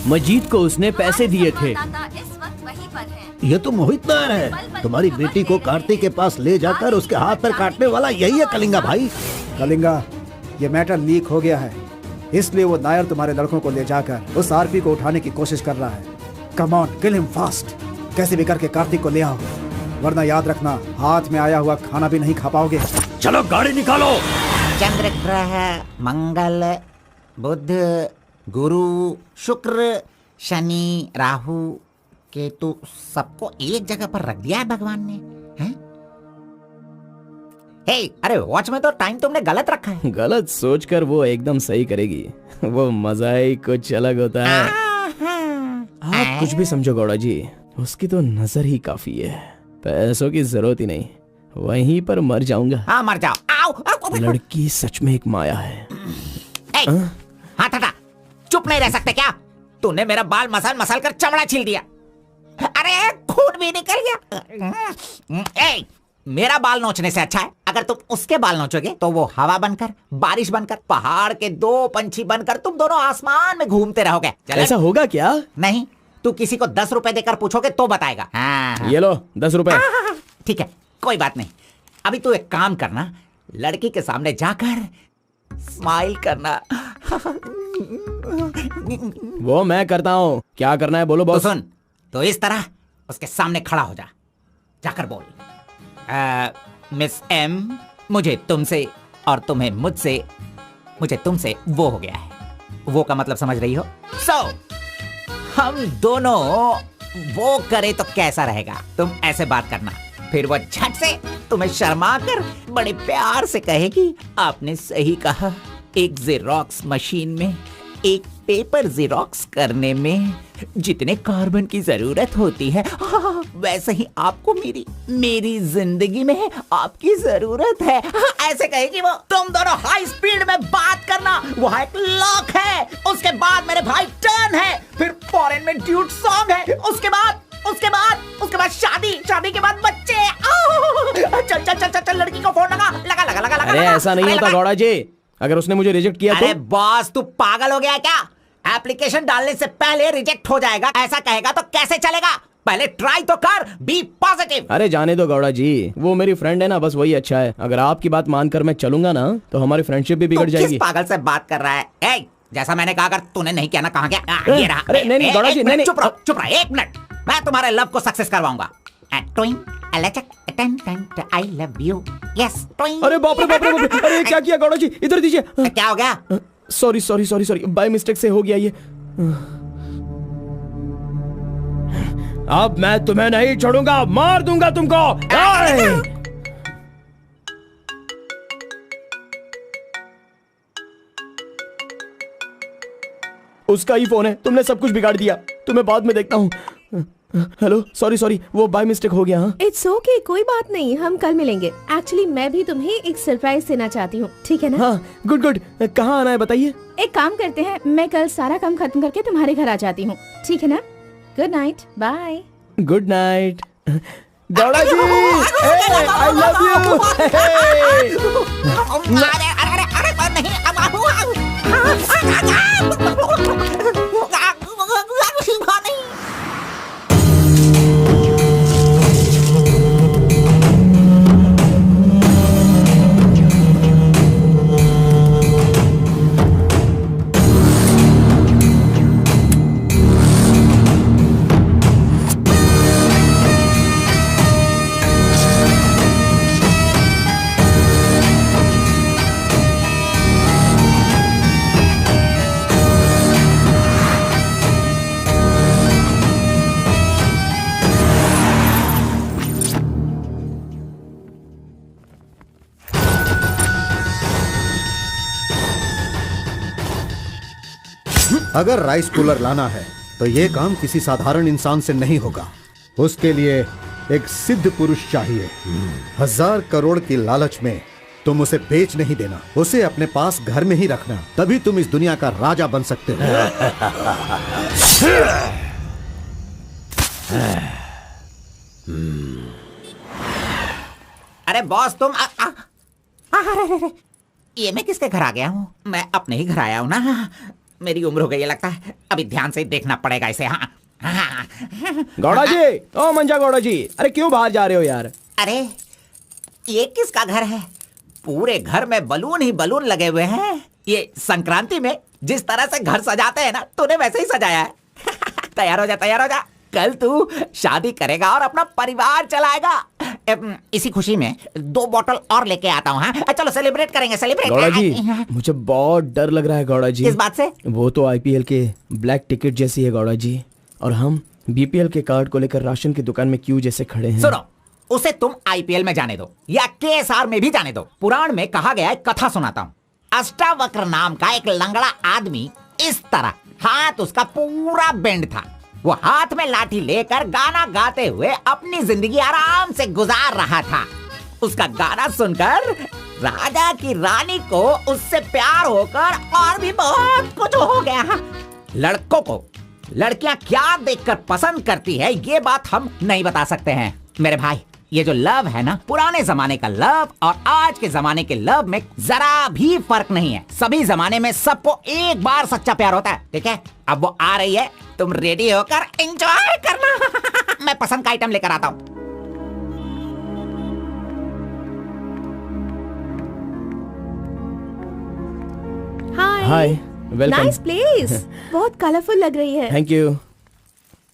मजीद को उसने पैसे दिए थे। इस वक्त वहीं पर है। ये तो मोहित नायर है। तुम्हारी बेटी को कार्तिक के पास ले जाकर उसके हाथ पर काटने वाला यही है कलिंगा भाई। कलिंगा, ये मैटर लीक हो गया है, इसलिए वो नायर तुम्हारे लड़कों को ले जाकर उस आरपी को उठाने की कोशिश कर रहा है। Come on, kill him fast. कैसे भी करके कार्तिक को ले आओ, वरना याद रखना हाथ में आया हुआ खाना भी नहीं खा पाओगे। चलो गाड़ी निकालो। चंद्र ग्रह, मंगल, बुध, गुरु, शुक्र, शनि, राहु, केतु, सबको एक जगह पर रख दिया है भगवान ने, हैं? हे, अरे वॉच में तो टाइम तुमने गलत रखा है। गलत सोचकर वो एकदम सही करेगी। वो मजा ही कुछ अलग होता है। आप कुछ भी समझो गौड़ा जी, उसकी तो नजर ही काफी है, पैसों की जरूरत ही नहीं। वहीं पर मर जाऊंगा। हाँ मर जाओ। आओ, आओ। लड़की सच में एक माया है। हाँ हटा, चुप नहीं रह सकते क्या? तूने मेरा बाल मसल मसल कर चमड़ा छील दिया। अरे खून भी निकल गया। ए, मेरा बाल नोचने से अच्छा है अगर तुम उसके बाल नोचोगे तो वो हवा बनकर, बारिश बनकर, पहाड़ के 2 पंछी बनकर तुम दोनों आसमान में घूमते रहोगे। ऐसा होगा क्या? नहीं, तू किसी को 10 रुपए देकर पूछोगे तो बताएगा। हाँ। ये लो 10 रुपए। ठीक है, कोई बात नहीं। अभी तू एक काम करना, लड़की के सामने जाकर स्माइल करना। वो मैं करता हूँ, क्या करना है बोलो बॉस। तो सुन, तो इस तरह उसके सामने खड़ा हो जा, जाकर बोल, मिस एम, मुझे तुमसे और तुम्हें मुझसे, मुझे तुमसे वो हो गया है। वो का मतलब समझ रही हो? हम दोनों वो करे तो कैसा रहेगा? तुम ऐसे बात करना, फिर वो झट से तुम्हें शर्मा कर बड़े प्यार से कहेगी, आपने सही कहा, एक जेरोक्स मशीन में एक पेपर जेरोक्स करने में जितने कार्बन की जरूरत होती है, वैसे ही आपको मेरी जिंदगी में आपकी जरूरत है। ऐसे कहेगी वो। तुम दोनों हाई स्पीड में बात करना, वहाँ एक लॉक है, उसके बाद मेरे भाई टर्न है, फिर फॉरेन में ड्यूट सॉन्ग है, उसके बाद शादी के बाद बच्चे। चल लड़की को फोन लगा। अरे ऐसा नहीं होता गौड़ा जी, अगर उसने मुझे रिजेक्ट किया तो। अरे बॉस, तू पागल हो गया है क्या? एप्लीकेशन डालने से पहले रिजेक्ट हो जाएगा, ऐसा कहेगा तो कैसे चलेगा? पहले ट्राई तो कर, बी पॉजिटिव। अरे जाने दो गौड़ा जी, वो मेरी फ्रेंड है ना, बस वही अच्छा है। अगर आपकी बात मानकर मैं चलूंगा ना तो हमारी फ्रेंडशिप भी बिगड़ जाएगी। किस पागल से बात कर रहा है? ए, जैसा मैंने कहा, अगर तूने नहीं किया ना, कहाँ गया? ये रहा। अरे नहीं गौड़ा जी, नहीं। चुप रहो, 1 मिनट, मैं तुम्हारे लव को सक्सेस करवाऊंगा। I love you. Yes. अरे बाप रे। अरे क्या किया गौड़ा जी, इधर दीजिए। क्या हो गया? सॉरी, बाय मिस्टेक से हो गया ये। अब मैं तुम्हें नहीं छोड़ूंगा, मार दूंगा तुमको। उसका ही फोन है, तुमने सब कुछ बिगाड़ दिया। तुम्हें बाद में देखता हूँ। हेलो, सॉरी, वो बाय मिस्टेक हो गया। इट्स ओके, कोई बात नहीं, हम कल मिलेंगे। एक्चुअली मैं भी तुम्हें एक सरप्राइज देना चाहती हूँ, ठीक है ना? हाँ, गुड। कहाँ आना है बताइए। एक काम करते हैं, मैं कल सारा काम खत्म करके तुम्हारे घर आ जाती हूँ, ठीक है ना? Good night, bye. Good night Gowda ji, I love you. अरे नहीं, अगर राइस कूलर लाना है तो ये काम किसी साधारण इंसान से नहीं होगा। उसके लिए एक सिद्ध पुरुष चाहिए। 1000 करोड़ की लालच में तुम उसे बेच नहीं देना, उसे अपने पास घर में ही रखना, तभी तुम इस दुनिया का राजा बन सकते हो। अरे बॉस तुम ये मैं किसके घर आ गया हूँ? मैं अपने ही घर आया हूँ ना। मेरी उम्र हो गई है लगता है, अभी ध्यान से देखना पड़ेगा इसे। हाँ गौड़ा जी, ओ मंजा गौड़ा जी, अरे क्यों बाहर जा रहे हो यार? अरे ये किसका घर है? पूरे घर में बलून ही बलून लगे हुए हैं। ये संक्रांति में जिस तरह से घर सजाते हैं ना, तूने वैसे ही सजाया है। तैयार हो जा, तैयार हो जा। कल तू शादी करेगा और अपना परिवार चलाएगा। इसी खुशी में 2 बॉटल और लेके आता हूँ। हाँ चलो सेलिब्रेट करेंगे, सेलिब्रेट। गौड़ा जी, मुझे बहुत डर लग रहा है गौड़ा जी। किस बात से? वो तो आईपीएल के ब्लैक टिकट जैसी है गौड़ा जी, और हम बीपीएल के कार्ड को लेकर राशन की दुकान में क्यों जैसे खड़े हैं। सुनो, उसे तुम आईपीएल में जाने दो या केएसआर में भी जाने दो। पुराण में कहा गया है, कथा सुनाता हूँ। अष्टावक्र नाम का एक लंगड़ा आदमी, इस तरह हाथ उसका पूरा बेंड था। वो हाथ में लाठी लेकर गाना गाते हुए अपनी जिंदगी आराम से गुजार रहा था। उसका गाना सुनकर राजा की रानी को उससे प्यार होकर और भी बहुत कुछ हो गया। लड़कों को लड़कियां क्या देखकर पसंद करती है, ये बात हम नहीं बता सकते हैं मेरे भाई। ये जो लव है ना, पुराने जमाने का लव और आज के जमाने के लव में जरा भी फर्क नहीं है। सभी जमाने में सबको एक बार सच्चा प्यार होता है, ठीक है? अब वो आ रही है, तुम रेडी होकर एंजॉय करना। मैं पसंद का आइटम लेकर आता हूँ। हाय, वेलकम। नाइस प्लेस, बहुत कलरफुल लग रही है। Thank you.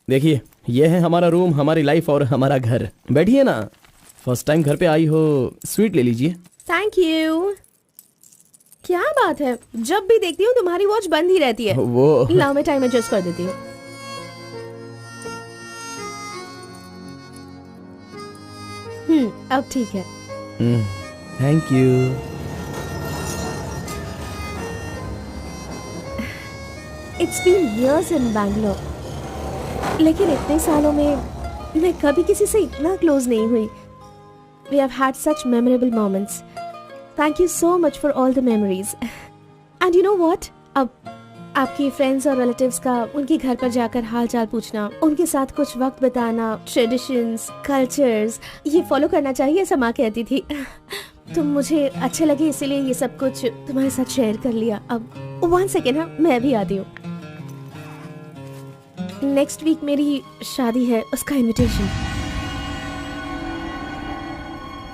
देखिए, ये है हमारा रूम, हमारी लाइफ और हमारा घर। बैठिए ना, फर्स्ट टाइम घर पे आई हो, स्वीट ले लीजिए। Thank you. क्या बात है, जब भी देखती हूँ तुम्हारी वॉच बंद ही रहती है। वो लाओ मैं टाइम एडजस्ट कर देती हूँ। अब ठीक है। Thank you. It's been years in Bangalore, लेकिन इतने सालों में मैं कभी किसी से इतना क्लोज नहीं हुई। We have had such memorable moments. Thank you so much for all the memories. And you know what? अब आपके फ्रेंड्स और रिलेटिव्स का उनके घर पर जाकर हाल चाल पूछना, उनके साथ कुछ वक्त बिताना, ट्रेडिशंस, कल्चर्स, ये फॉलो करना चाहिए, ऐसा माँ कहती थी। तो मुझे अच्छे लगे, इसीलिए ये सब कुछ तुम्हारे साथ शेयर कर लिया। अब 1 सेकेंड, हाँ मैं भी आती हूँ। नेक्स्ट वीक मेरी शादी है, उसका इनविटेशन।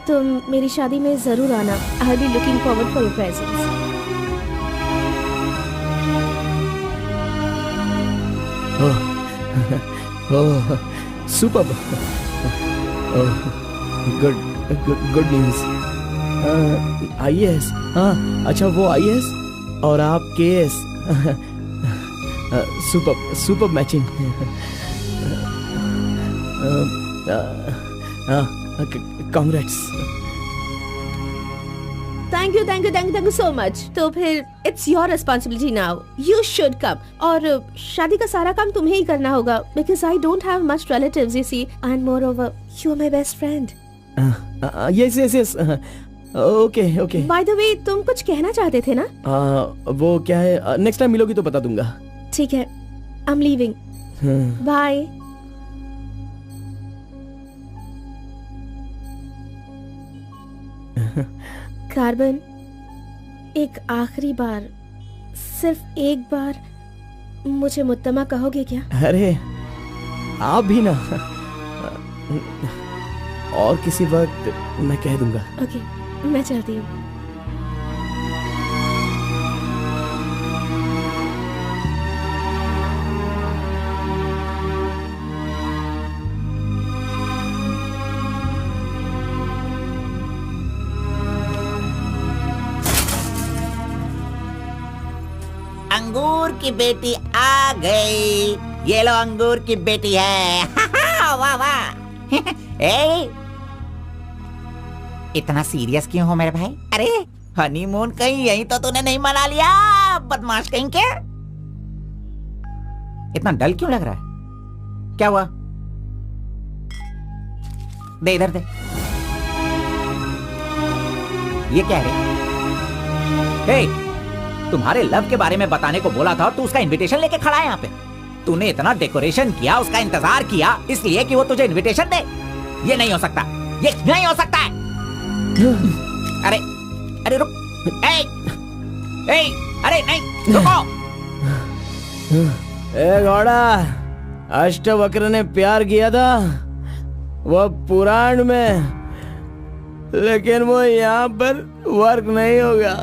तुम मेरी शादी में जरूर आना। I will be looking forward for your presence. Oh, superb. Good news. IAS, हाँ अच्छा, वो आईएएस और आप KS. Superb matching. Congrats. Thank you so much. तो फिर it's your responsibility now, you should come. और शादी का सारा काम तुम्हें ही करना होगा, because I don't have much relatives, you see, and moreover you are my best friend. Yes. Okay. By the वे, तुम कुछ कहना चाहते थे ना? वो क्या है, नेक्स्ट टाइम मिलोगी तो बता दूंगा। ठीक है, I am leaving, bye. Carbon, एक आखिरी बार, सिर्फ एक बार मुझे मुत्तमा कहोगे क्या? अरे आप भी ना, और किसी वक्त मैं कह दूंगा। ओके, मैं चलती हूँ। अंगूर की बेटी आ गई। ये लो, अंगूर की बेटी है। वाह वाह। ए, इतना सीरियस क्यों हो मेरे भाई? अरे हनीमून कहीं यहीं तो तूने नहीं मना लिया, बदमाश कहीं के? इतना डल क्यों लग रहा है? क्या हुआ? दे इधर दे। ये क्या है? हे, तुम्हारे लव के बारे में बताने को बोला था, तू उसका इनविटेशन लेके खड़ा है यहाँ पे। तूने इतना डेकोरेशन किया, उसका इंतजार किया, इसलिए कि वो तुझे इनविटेशन दे। ये नहीं हो सकता, ये नहीं हो सकता है। अरे अरे रुक, अरे नहीं, रुको। ए घोड़ा, अष्टवक्र ने प्यार किया था वो पुराण में, लेकिन वो यहाँ पर वर्क नहीं होगा।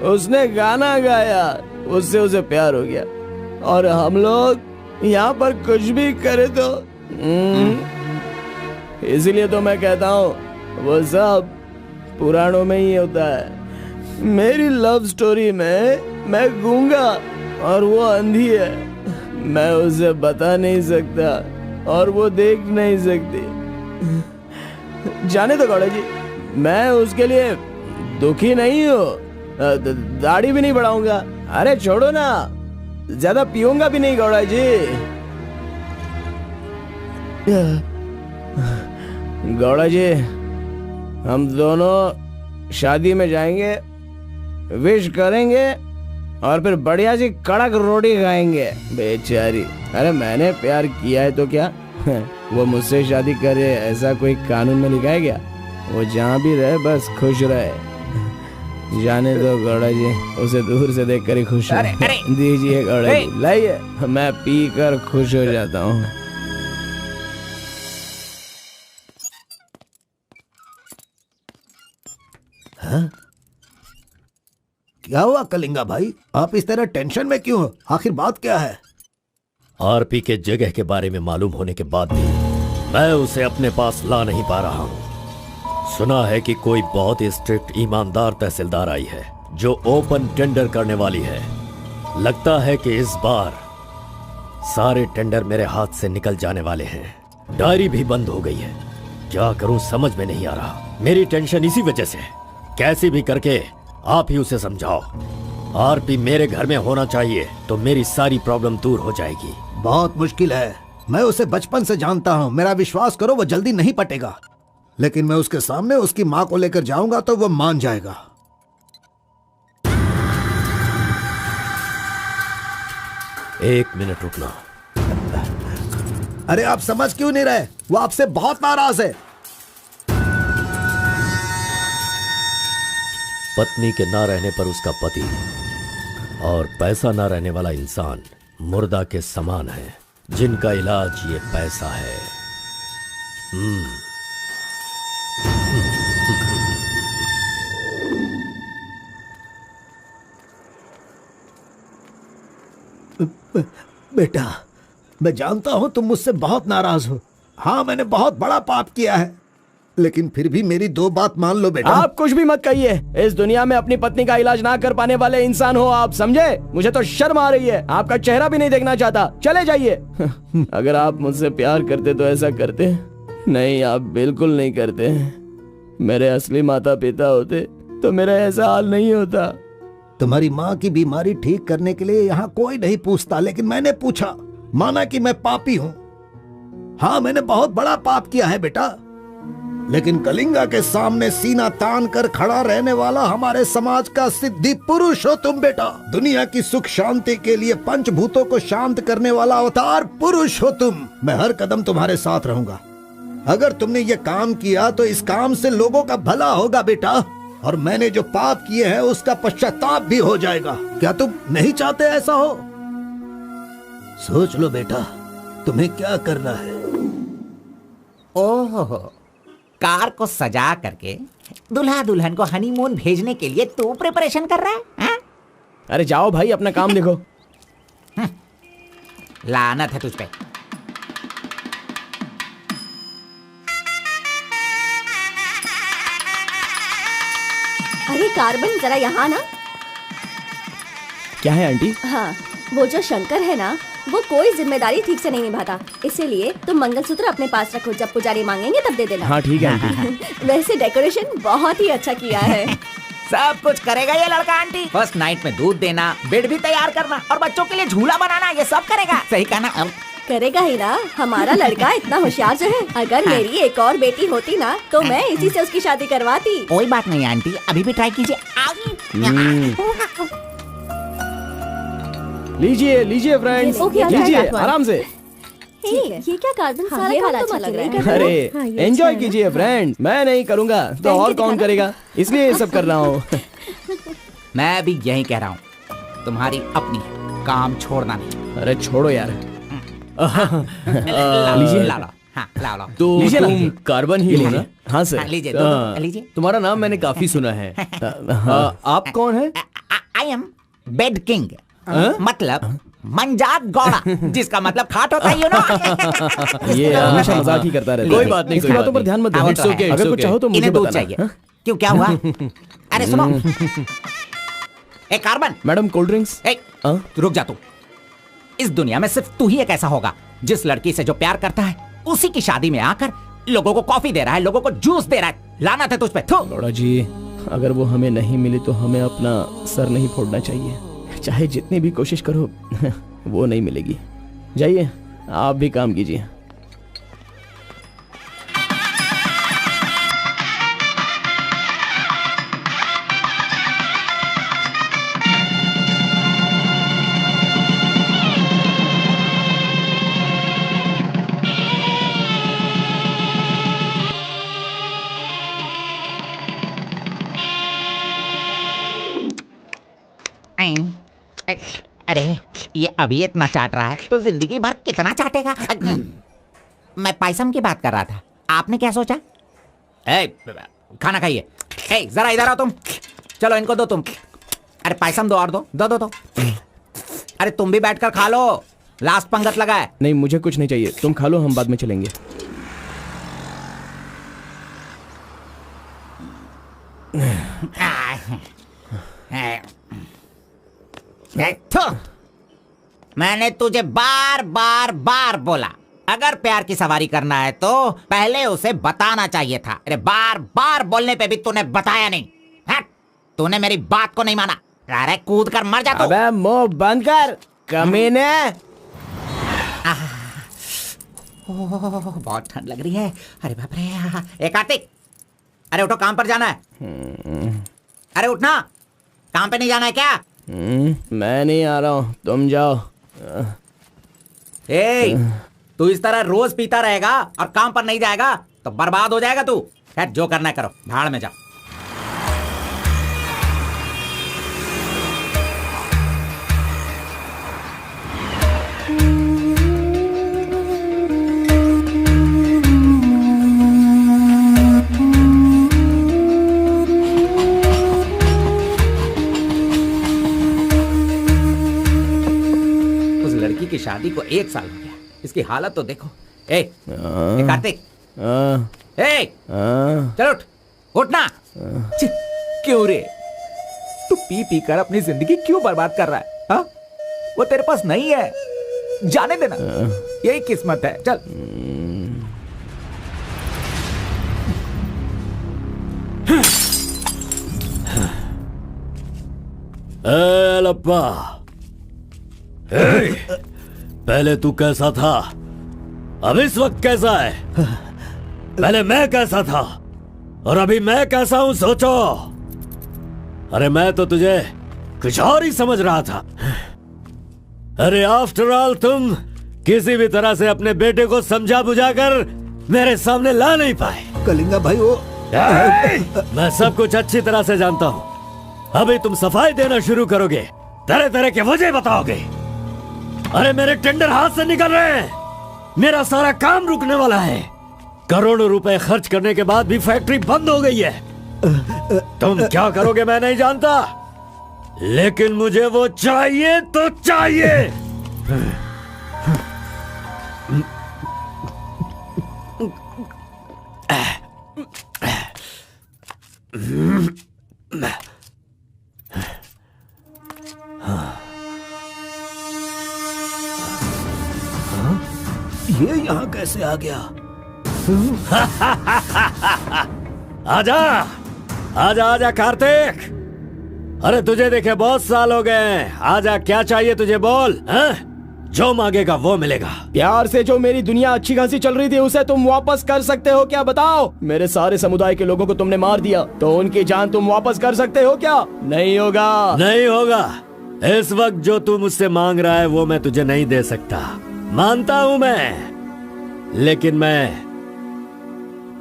उसने गाना गाया, उससे उसे प्यार हो गया, और हम लोग यहाँ पर कुछ भी करे तो इसीलिए तो मैं कहता हूँ वो सब पुराणों में ही होता है। मेरी लव स्टोरी में मैं गूंगा और वो अंधी है, मैं उसे बता नहीं सकता और वो देख नहीं सकती। जाने दो गौड़ा जी, मैं उसके लिए दुखी नहीं हूँ, दाढ़ी भी नहीं बढ़ाऊंगा। अरे छोड़ो ना, ज्यादा पीऊंगा भी नहीं गौड़ा जी। गौड़ा जी, हम दोनों शादी में जाएंगे, विश करेंगे और फिर बढ़िया सी कड़क रोटी खाएंगे। बेचारी, अरे मैंने प्यार किया है तो क्या वो मुझसे शादी करे, ऐसा कोई कानून में लिखा है क्या? वो जहाँ भी रहे बस खुश रहे। जाने दो गौड़ा जी, उसे दूर से देखकर ही खुश है। दीजिए गौड़ा जी, लाइए, मैं पी कर खुश हो जाता हूँ। क्या हुआ कलिंगा भाई, आप इस तरह टेंशन में क्यों हो? आखिर बात क्या है? आरपी के जगह के बारे में मालूम होने के बाद भी मैं उसे अपने पास ला नहीं पा रहा हूँ। सुना है कि कोई बहुत ही स्ट्रिक्ट ईमानदार तहसीलदार आई है जो ओपन टेंडर करने वाली है। लगता है कि इस बार सारे टेंडर मेरे हाथ से निकल जाने वाले हैं। डायरी भी बंद हो गई है, क्या करूं समझ में नहीं आ रहा। मेरी टेंशन इसी वजह से है। कैसे भी करके आप ही उसे समझाओ। आरपी मेरे घर में होना चाहिए तो मेरी सारी प्रॉब्लम दूर हो जाएगी। बहुत मुश्किल है, मैं उसे बचपन से जानता हूँ, मेरा विश्वास करो वो जल्दी नहीं पटेगा। लेकिन मैं उसके सामने उसकी माँ को लेकर जाऊंगा तो वो मान जाएगा। एक मिनट रुकना। अरे आप समझ क्यों नहीं रहे? वो आपसे बहुत नाराज है। पत्नी के ना रहने पर उसका पति और पैसा ना रहने वाला इंसान मुर्दा के समान है, जिनका इलाज ये पैसा है। बेटा, मैं जानता हूं तुम मुझसे बहुत नाराज हो। हाँ, मैंने बहुत बड़ा पाप किया है, लेकिन फिर भी मेरी दो बात मान लो बेटा। आप कुछ भी मत कहिए। इस दुनिया में अपनी पत्नी का इलाज ना कर पाने वाले इंसान हो आप, समझे? मुझे तो शर्म आ रही है, आपका चेहरा भी नहीं देखना चाहता। चले जाइए। अगर आप मुझसे प्यार करते तो ऐसा करते। नहीं, आप बिल्कुल नहीं करते। मेरे असली माता पिता होते तो मेरा ऐसा हाल नहीं होता। तुम्हारी माँ की बीमारी ठीक करने के लिए यहाँ कोई नहीं पूछता, लेकिन मैंने पूछा, माना कि मैं पापी हूँ। हाँ, मैंने बहुत बड़ा पाप किया है बेटा, लेकिन कलिंगा के सामने सीना तान कर खड़ा रहने वाला हमारे समाज का सिद्धि पुरुष हो तुम बेटा। दुनिया की सुख शांति के लिए पंचभूतों को शांत करने वाला अवतार पुरुष हो तुम। मैं हर कदम तुम्हारे साथ रहूंगा। अगर तुमने ये काम किया तो इस काम से लोगों का भला होगा बेटा, और मैंने जो पाप किए हैं उसका पश्चाताप भी हो जाएगा। क्या तुम नहीं चाहते ऐसा हो? सोच लो बेटा, तुम्हें क्या करना है। ओहो, कार को सजा करके दुल्हा दुल्हन को हनीमून भेजने के लिए तू प्रिपरेशन कर रहा है, हा? अरे जाओ भाई, अपना काम देखो। लानत है तुझ पे। अरे कार्बन, जरा यहाँ ना। क्या है आंटी? हाँ, वो जो शंकर है ना, वो कोई जिम्मेदारी ठीक से नहीं निभाता, इसीलिए तुम मंगलसूत्र अपने पास रखो, जब पुजारी मांगेंगे तब दे देना। हाँ ठीक है आंटी। वैसे डेकोरेशन बहुत ही अच्छा किया है। सब कुछ करेगा ये लड़का आंटी। फर्स्ट नाइट में दूध देना, बेड भी तैयार करना और बच्चों के लिए झूला बनाना, ये सब करेगा। सही कहा ना? करेगा ही ना, हमारा लड़का इतना होशियार जो है। अगर मेरी एक और बेटी होती ना तो मैं इसी से उसकी शादी करवाती। कोई बात नहीं आंटी, अभी भी ट्राई कीजिए। लीजिए लीजिए फ्रेंड्स, ओके, लीजिए आराम से। ये क्या कार्बन सारा ये काम वाला तो अच्छा लग लग रहा रहा है। अरे हाँ, ये एंजॉय अच्छा है। कीजिए फ्रेंड्स, मैं नहीं करूँगा तो Thank और you, कौन दिखाना। करेगा, इसलिए ये सब कर रहा हूँ। मैं भी यही कह रहा हूँ, तुम्हारी अपनी है, काम छोड़ना नहीं। अरे छोड़ो यार। लीजिए, ला लो। हाँ, ला लो। तो लीजिए ना। तुम कार्बन ही हो ना? हाँ सर। हाँ, लीजिए, हाँ, लीजिए। तुम्हारा नाम मैंने काफी सुना है। आप कौन है? आई एम बेड किंग, मतलब मंजात गौड़ा, जिसका मतलब खाट होता है, यू नो। ये हमेशा मजाक ही करता रहता है। कोई बात नहीं, इसकी कोई बातों बात पर ध्यान मत नहीं। दो। It's okay, it's अगर कुछ okay। चाहो तो मुझे इन्हें दूध बताना। चाहिए। क्यों, क्या हुआ? अरे सुनो, ए कार्बन, मैडम कोल्ड ड्रिंक्स। ए तू रुक जा। तू इस दुनिया में सिर्फ तू ही एक ऐसा होगा जिस लड़की से जो प्यार करता है उसी की शादी में आकर लोगों को कॉफी दे रहा है, लोगों को जूस दे रहा है। लाना था तुझ पे। थू। गौड़ा जी, अगर वो हमें नहीं मिली तो हमें अपना सर नहीं फोड़ना चाहिए, चाहे जितनी भी कोशिश करो वो नहीं मिलेगी। जाइए, आप भी काम कीजिए। अरे ये अभी इतना चाट रहा है तो जिंदगी भर कितना चाटेगा। मैं पायसम की बात कर रहा था, आपने क्या सोचा? खाना खाइए। जरा इधर आओ तुम। चलो इनको दो तुम। अरे पायसम दो और दो दो दो दो। अरे तुम भी बैठकर खा लो, लास्ट पंगत लगा है। नहीं, मुझे कुछ नहीं चाहिए, तुम खा लो, हम बाद में चलेंगे। मैंने तुझे बार बार बार बोला, अगर प्यार की सवारी करना है तो पहले उसे बताना चाहिए था। अरे बार बार बोलने पे भी तूने बताया नहीं। हट, तूने मेरी बात को नहीं माना। अरे कूद कर मर जा तू। अबे मुंह बंद कर कमीने। बहुत ठंड लग रही है। अरे बाप रे। कार्तिक, अरे उठो, काम पर जाना है। अरे उठना, काम पे नहीं जाना है क्या? मैं नहीं आ रहा हूँ, तुम जाओ। तू इस तरह रोज पीता रहेगा और काम पर नहीं जाएगा तो बर्बाद हो जाएगा तू। खैर जो करना है करो, भाड़ में जाओ। की शादी को 1 साल हो गया, इसकी हालत तो देखो। कार्तिक, चलो उठ, उठना। क्यों रे, तू पी पी कर अपनी जिंदगी क्यों बर्बाद कर रहा है? हा? वो तेरे पास नहीं है, जाने देना, यही किस्मत है। चल। लप्पा, पहले तू कैसा था, अब इस वक्त कैसा है? पहले मैं कैसा था और अभी मैं कैसा हूं, सोचो। अरे मैं तो तुझे कुछ और ही समझ रहा था। अरे आफ्टर ऑल तुम किसी भी तरह से अपने बेटे को समझा बुझाकर मेरे सामने ला नहीं पाए। कलिंगा भाई, वो मैं सब कुछ अच्छी तरह से जानता हूं। अभी तुम सफाई देना शुरू करोगे, तरह तरह के वजह बताओगे। अरे मेरे टेंडर हाथ से निकल रहे हैं, मेरा सारा काम रुकने वाला है। करोड़ों रुपए खर्च करने के बाद भी फैक्ट्री बंद हो गई है। तुम क्या करोगे मैं नहीं जानता, लेकिन मुझे वो चाहिए तो चाहिए। ये यहाँ कैसे आ गया? आजा, आजा आजा कार्तिक। अरे तुझे देखे बहुत साल हो गए। आजा, क्या चाहिए तुझे, बोल। हैं? जो मांगेगा वो मिलेगा। प्यार से जो मेरी दुनिया अच्छी खासी चल रही थी उसे तुम वापस कर सकते हो क्या, बताओ? मेरे सारे समुदाय के लोगों को तुमने मार दिया, तो उनकी जान तुम वापस कर सकते हो क्या? नहीं होगा। नहीं होगा। इस वक्त जो तू मुझसे मांग रहा है वो मैं तुझे नहीं दे सकता, मानता हूं मैं, लेकिन मैं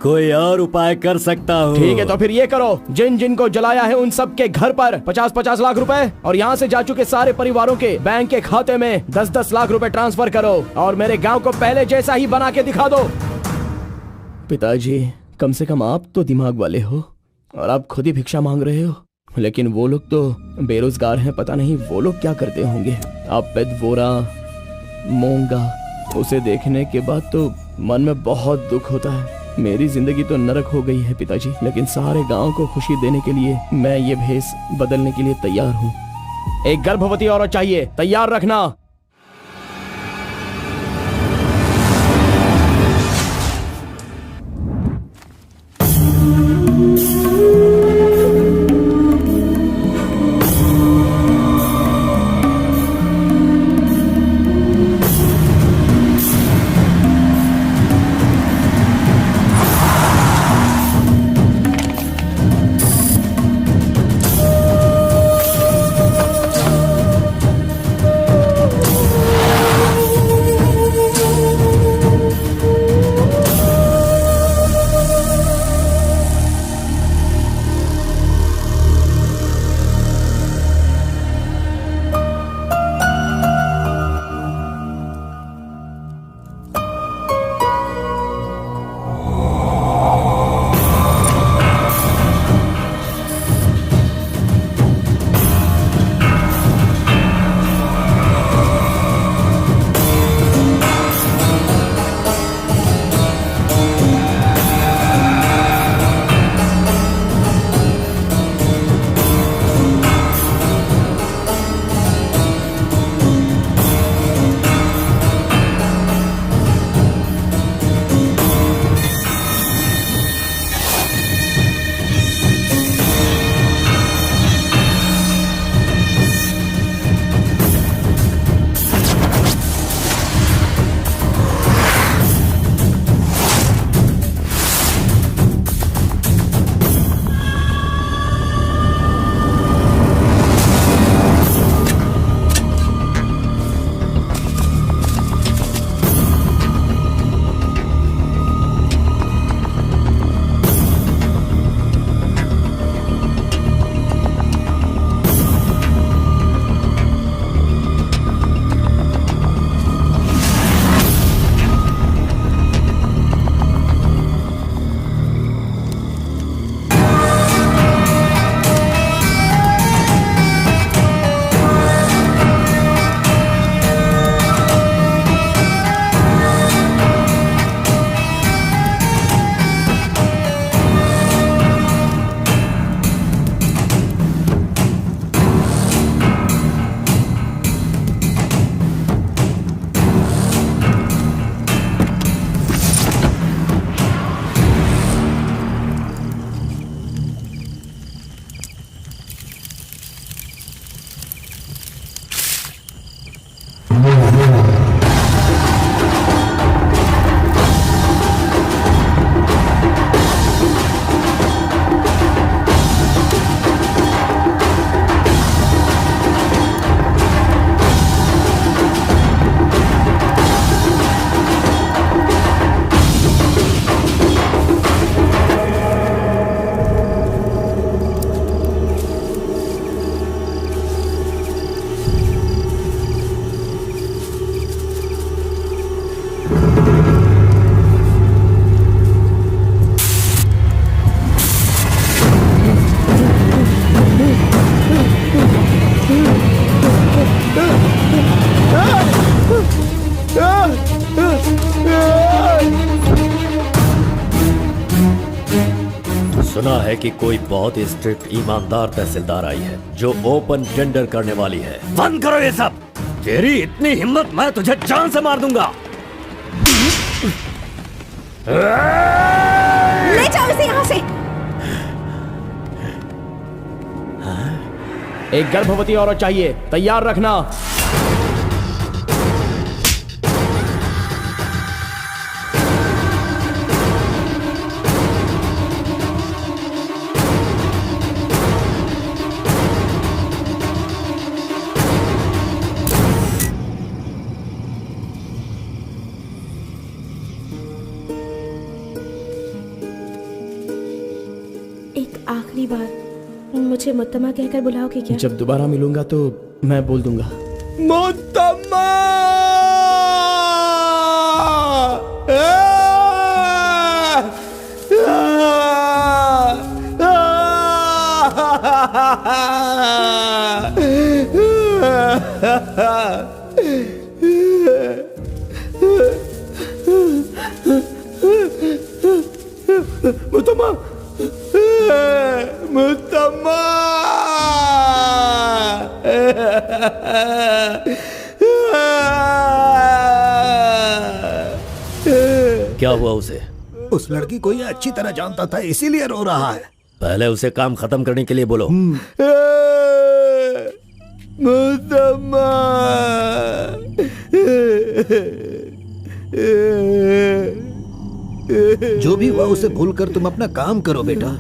कोई और उपाय कर सकता हूँ। ठीक है, तो फिर ये करो, जिन जिन को जलाया है उन सब के घर पर 50-50 लाख रुपए और यहाँ से जा चुके सारे परिवारों के बैंक के खाते में 10-10 लाख रुपए ट्रांसफर करो और मेरे गांव को पहले जैसा ही बना के दिखा दो। पिताजी, कम से कम आप तो दिमाग वाले हो और आप खुद ही भिक्षा मांग रहे हो, लेकिन वो लोग तो बेरोजगार हैं, पता नहीं वो लोग क्या करते होंगे। आप पेदवोरा मोंगा, उसे देखने के बाद तो मन में बहुत दुख होता है। मेरी जिंदगी तो नरक हो गई है पिताजी, लेकिन सारे गांव को खुशी देने के लिए मैं ये भेष बदलने के लिए तैयार हूँ। एक गर्भवती औरत चाहिए, तैयार रखना। सुना है कि कोई बहुत ही स्ट्रिक्ट ईमानदार तहसीलदार आई है जो ओपन टेंडर करने वाली है। बंद करो ये सब। तेरी इतनी हिम्मत, मैं तुझे जान से मार दूंगा। ले जाओ इसे यहाँ से। एक गर्भवती औरत चाहिए, तैयार रखना। एक आखिरी बार मुझे मुत्तमा कहकर बुलाओगे क्या? जब दोबारा मिलूंगा तो मैं बोल दूंगा। मुत्तम्मा! मुत्तम्मा! मुत्तम्मा! क्या हुआ उसे? उस लड़की को ये अच्छी तरह जानता था, इसीलिए रो रहा है। पहले उसे काम खत्म करने के लिए बोलो। मुत्तम्मा! जो भी हुआ उसे भूलकर तुम अपना काम करो बेटा।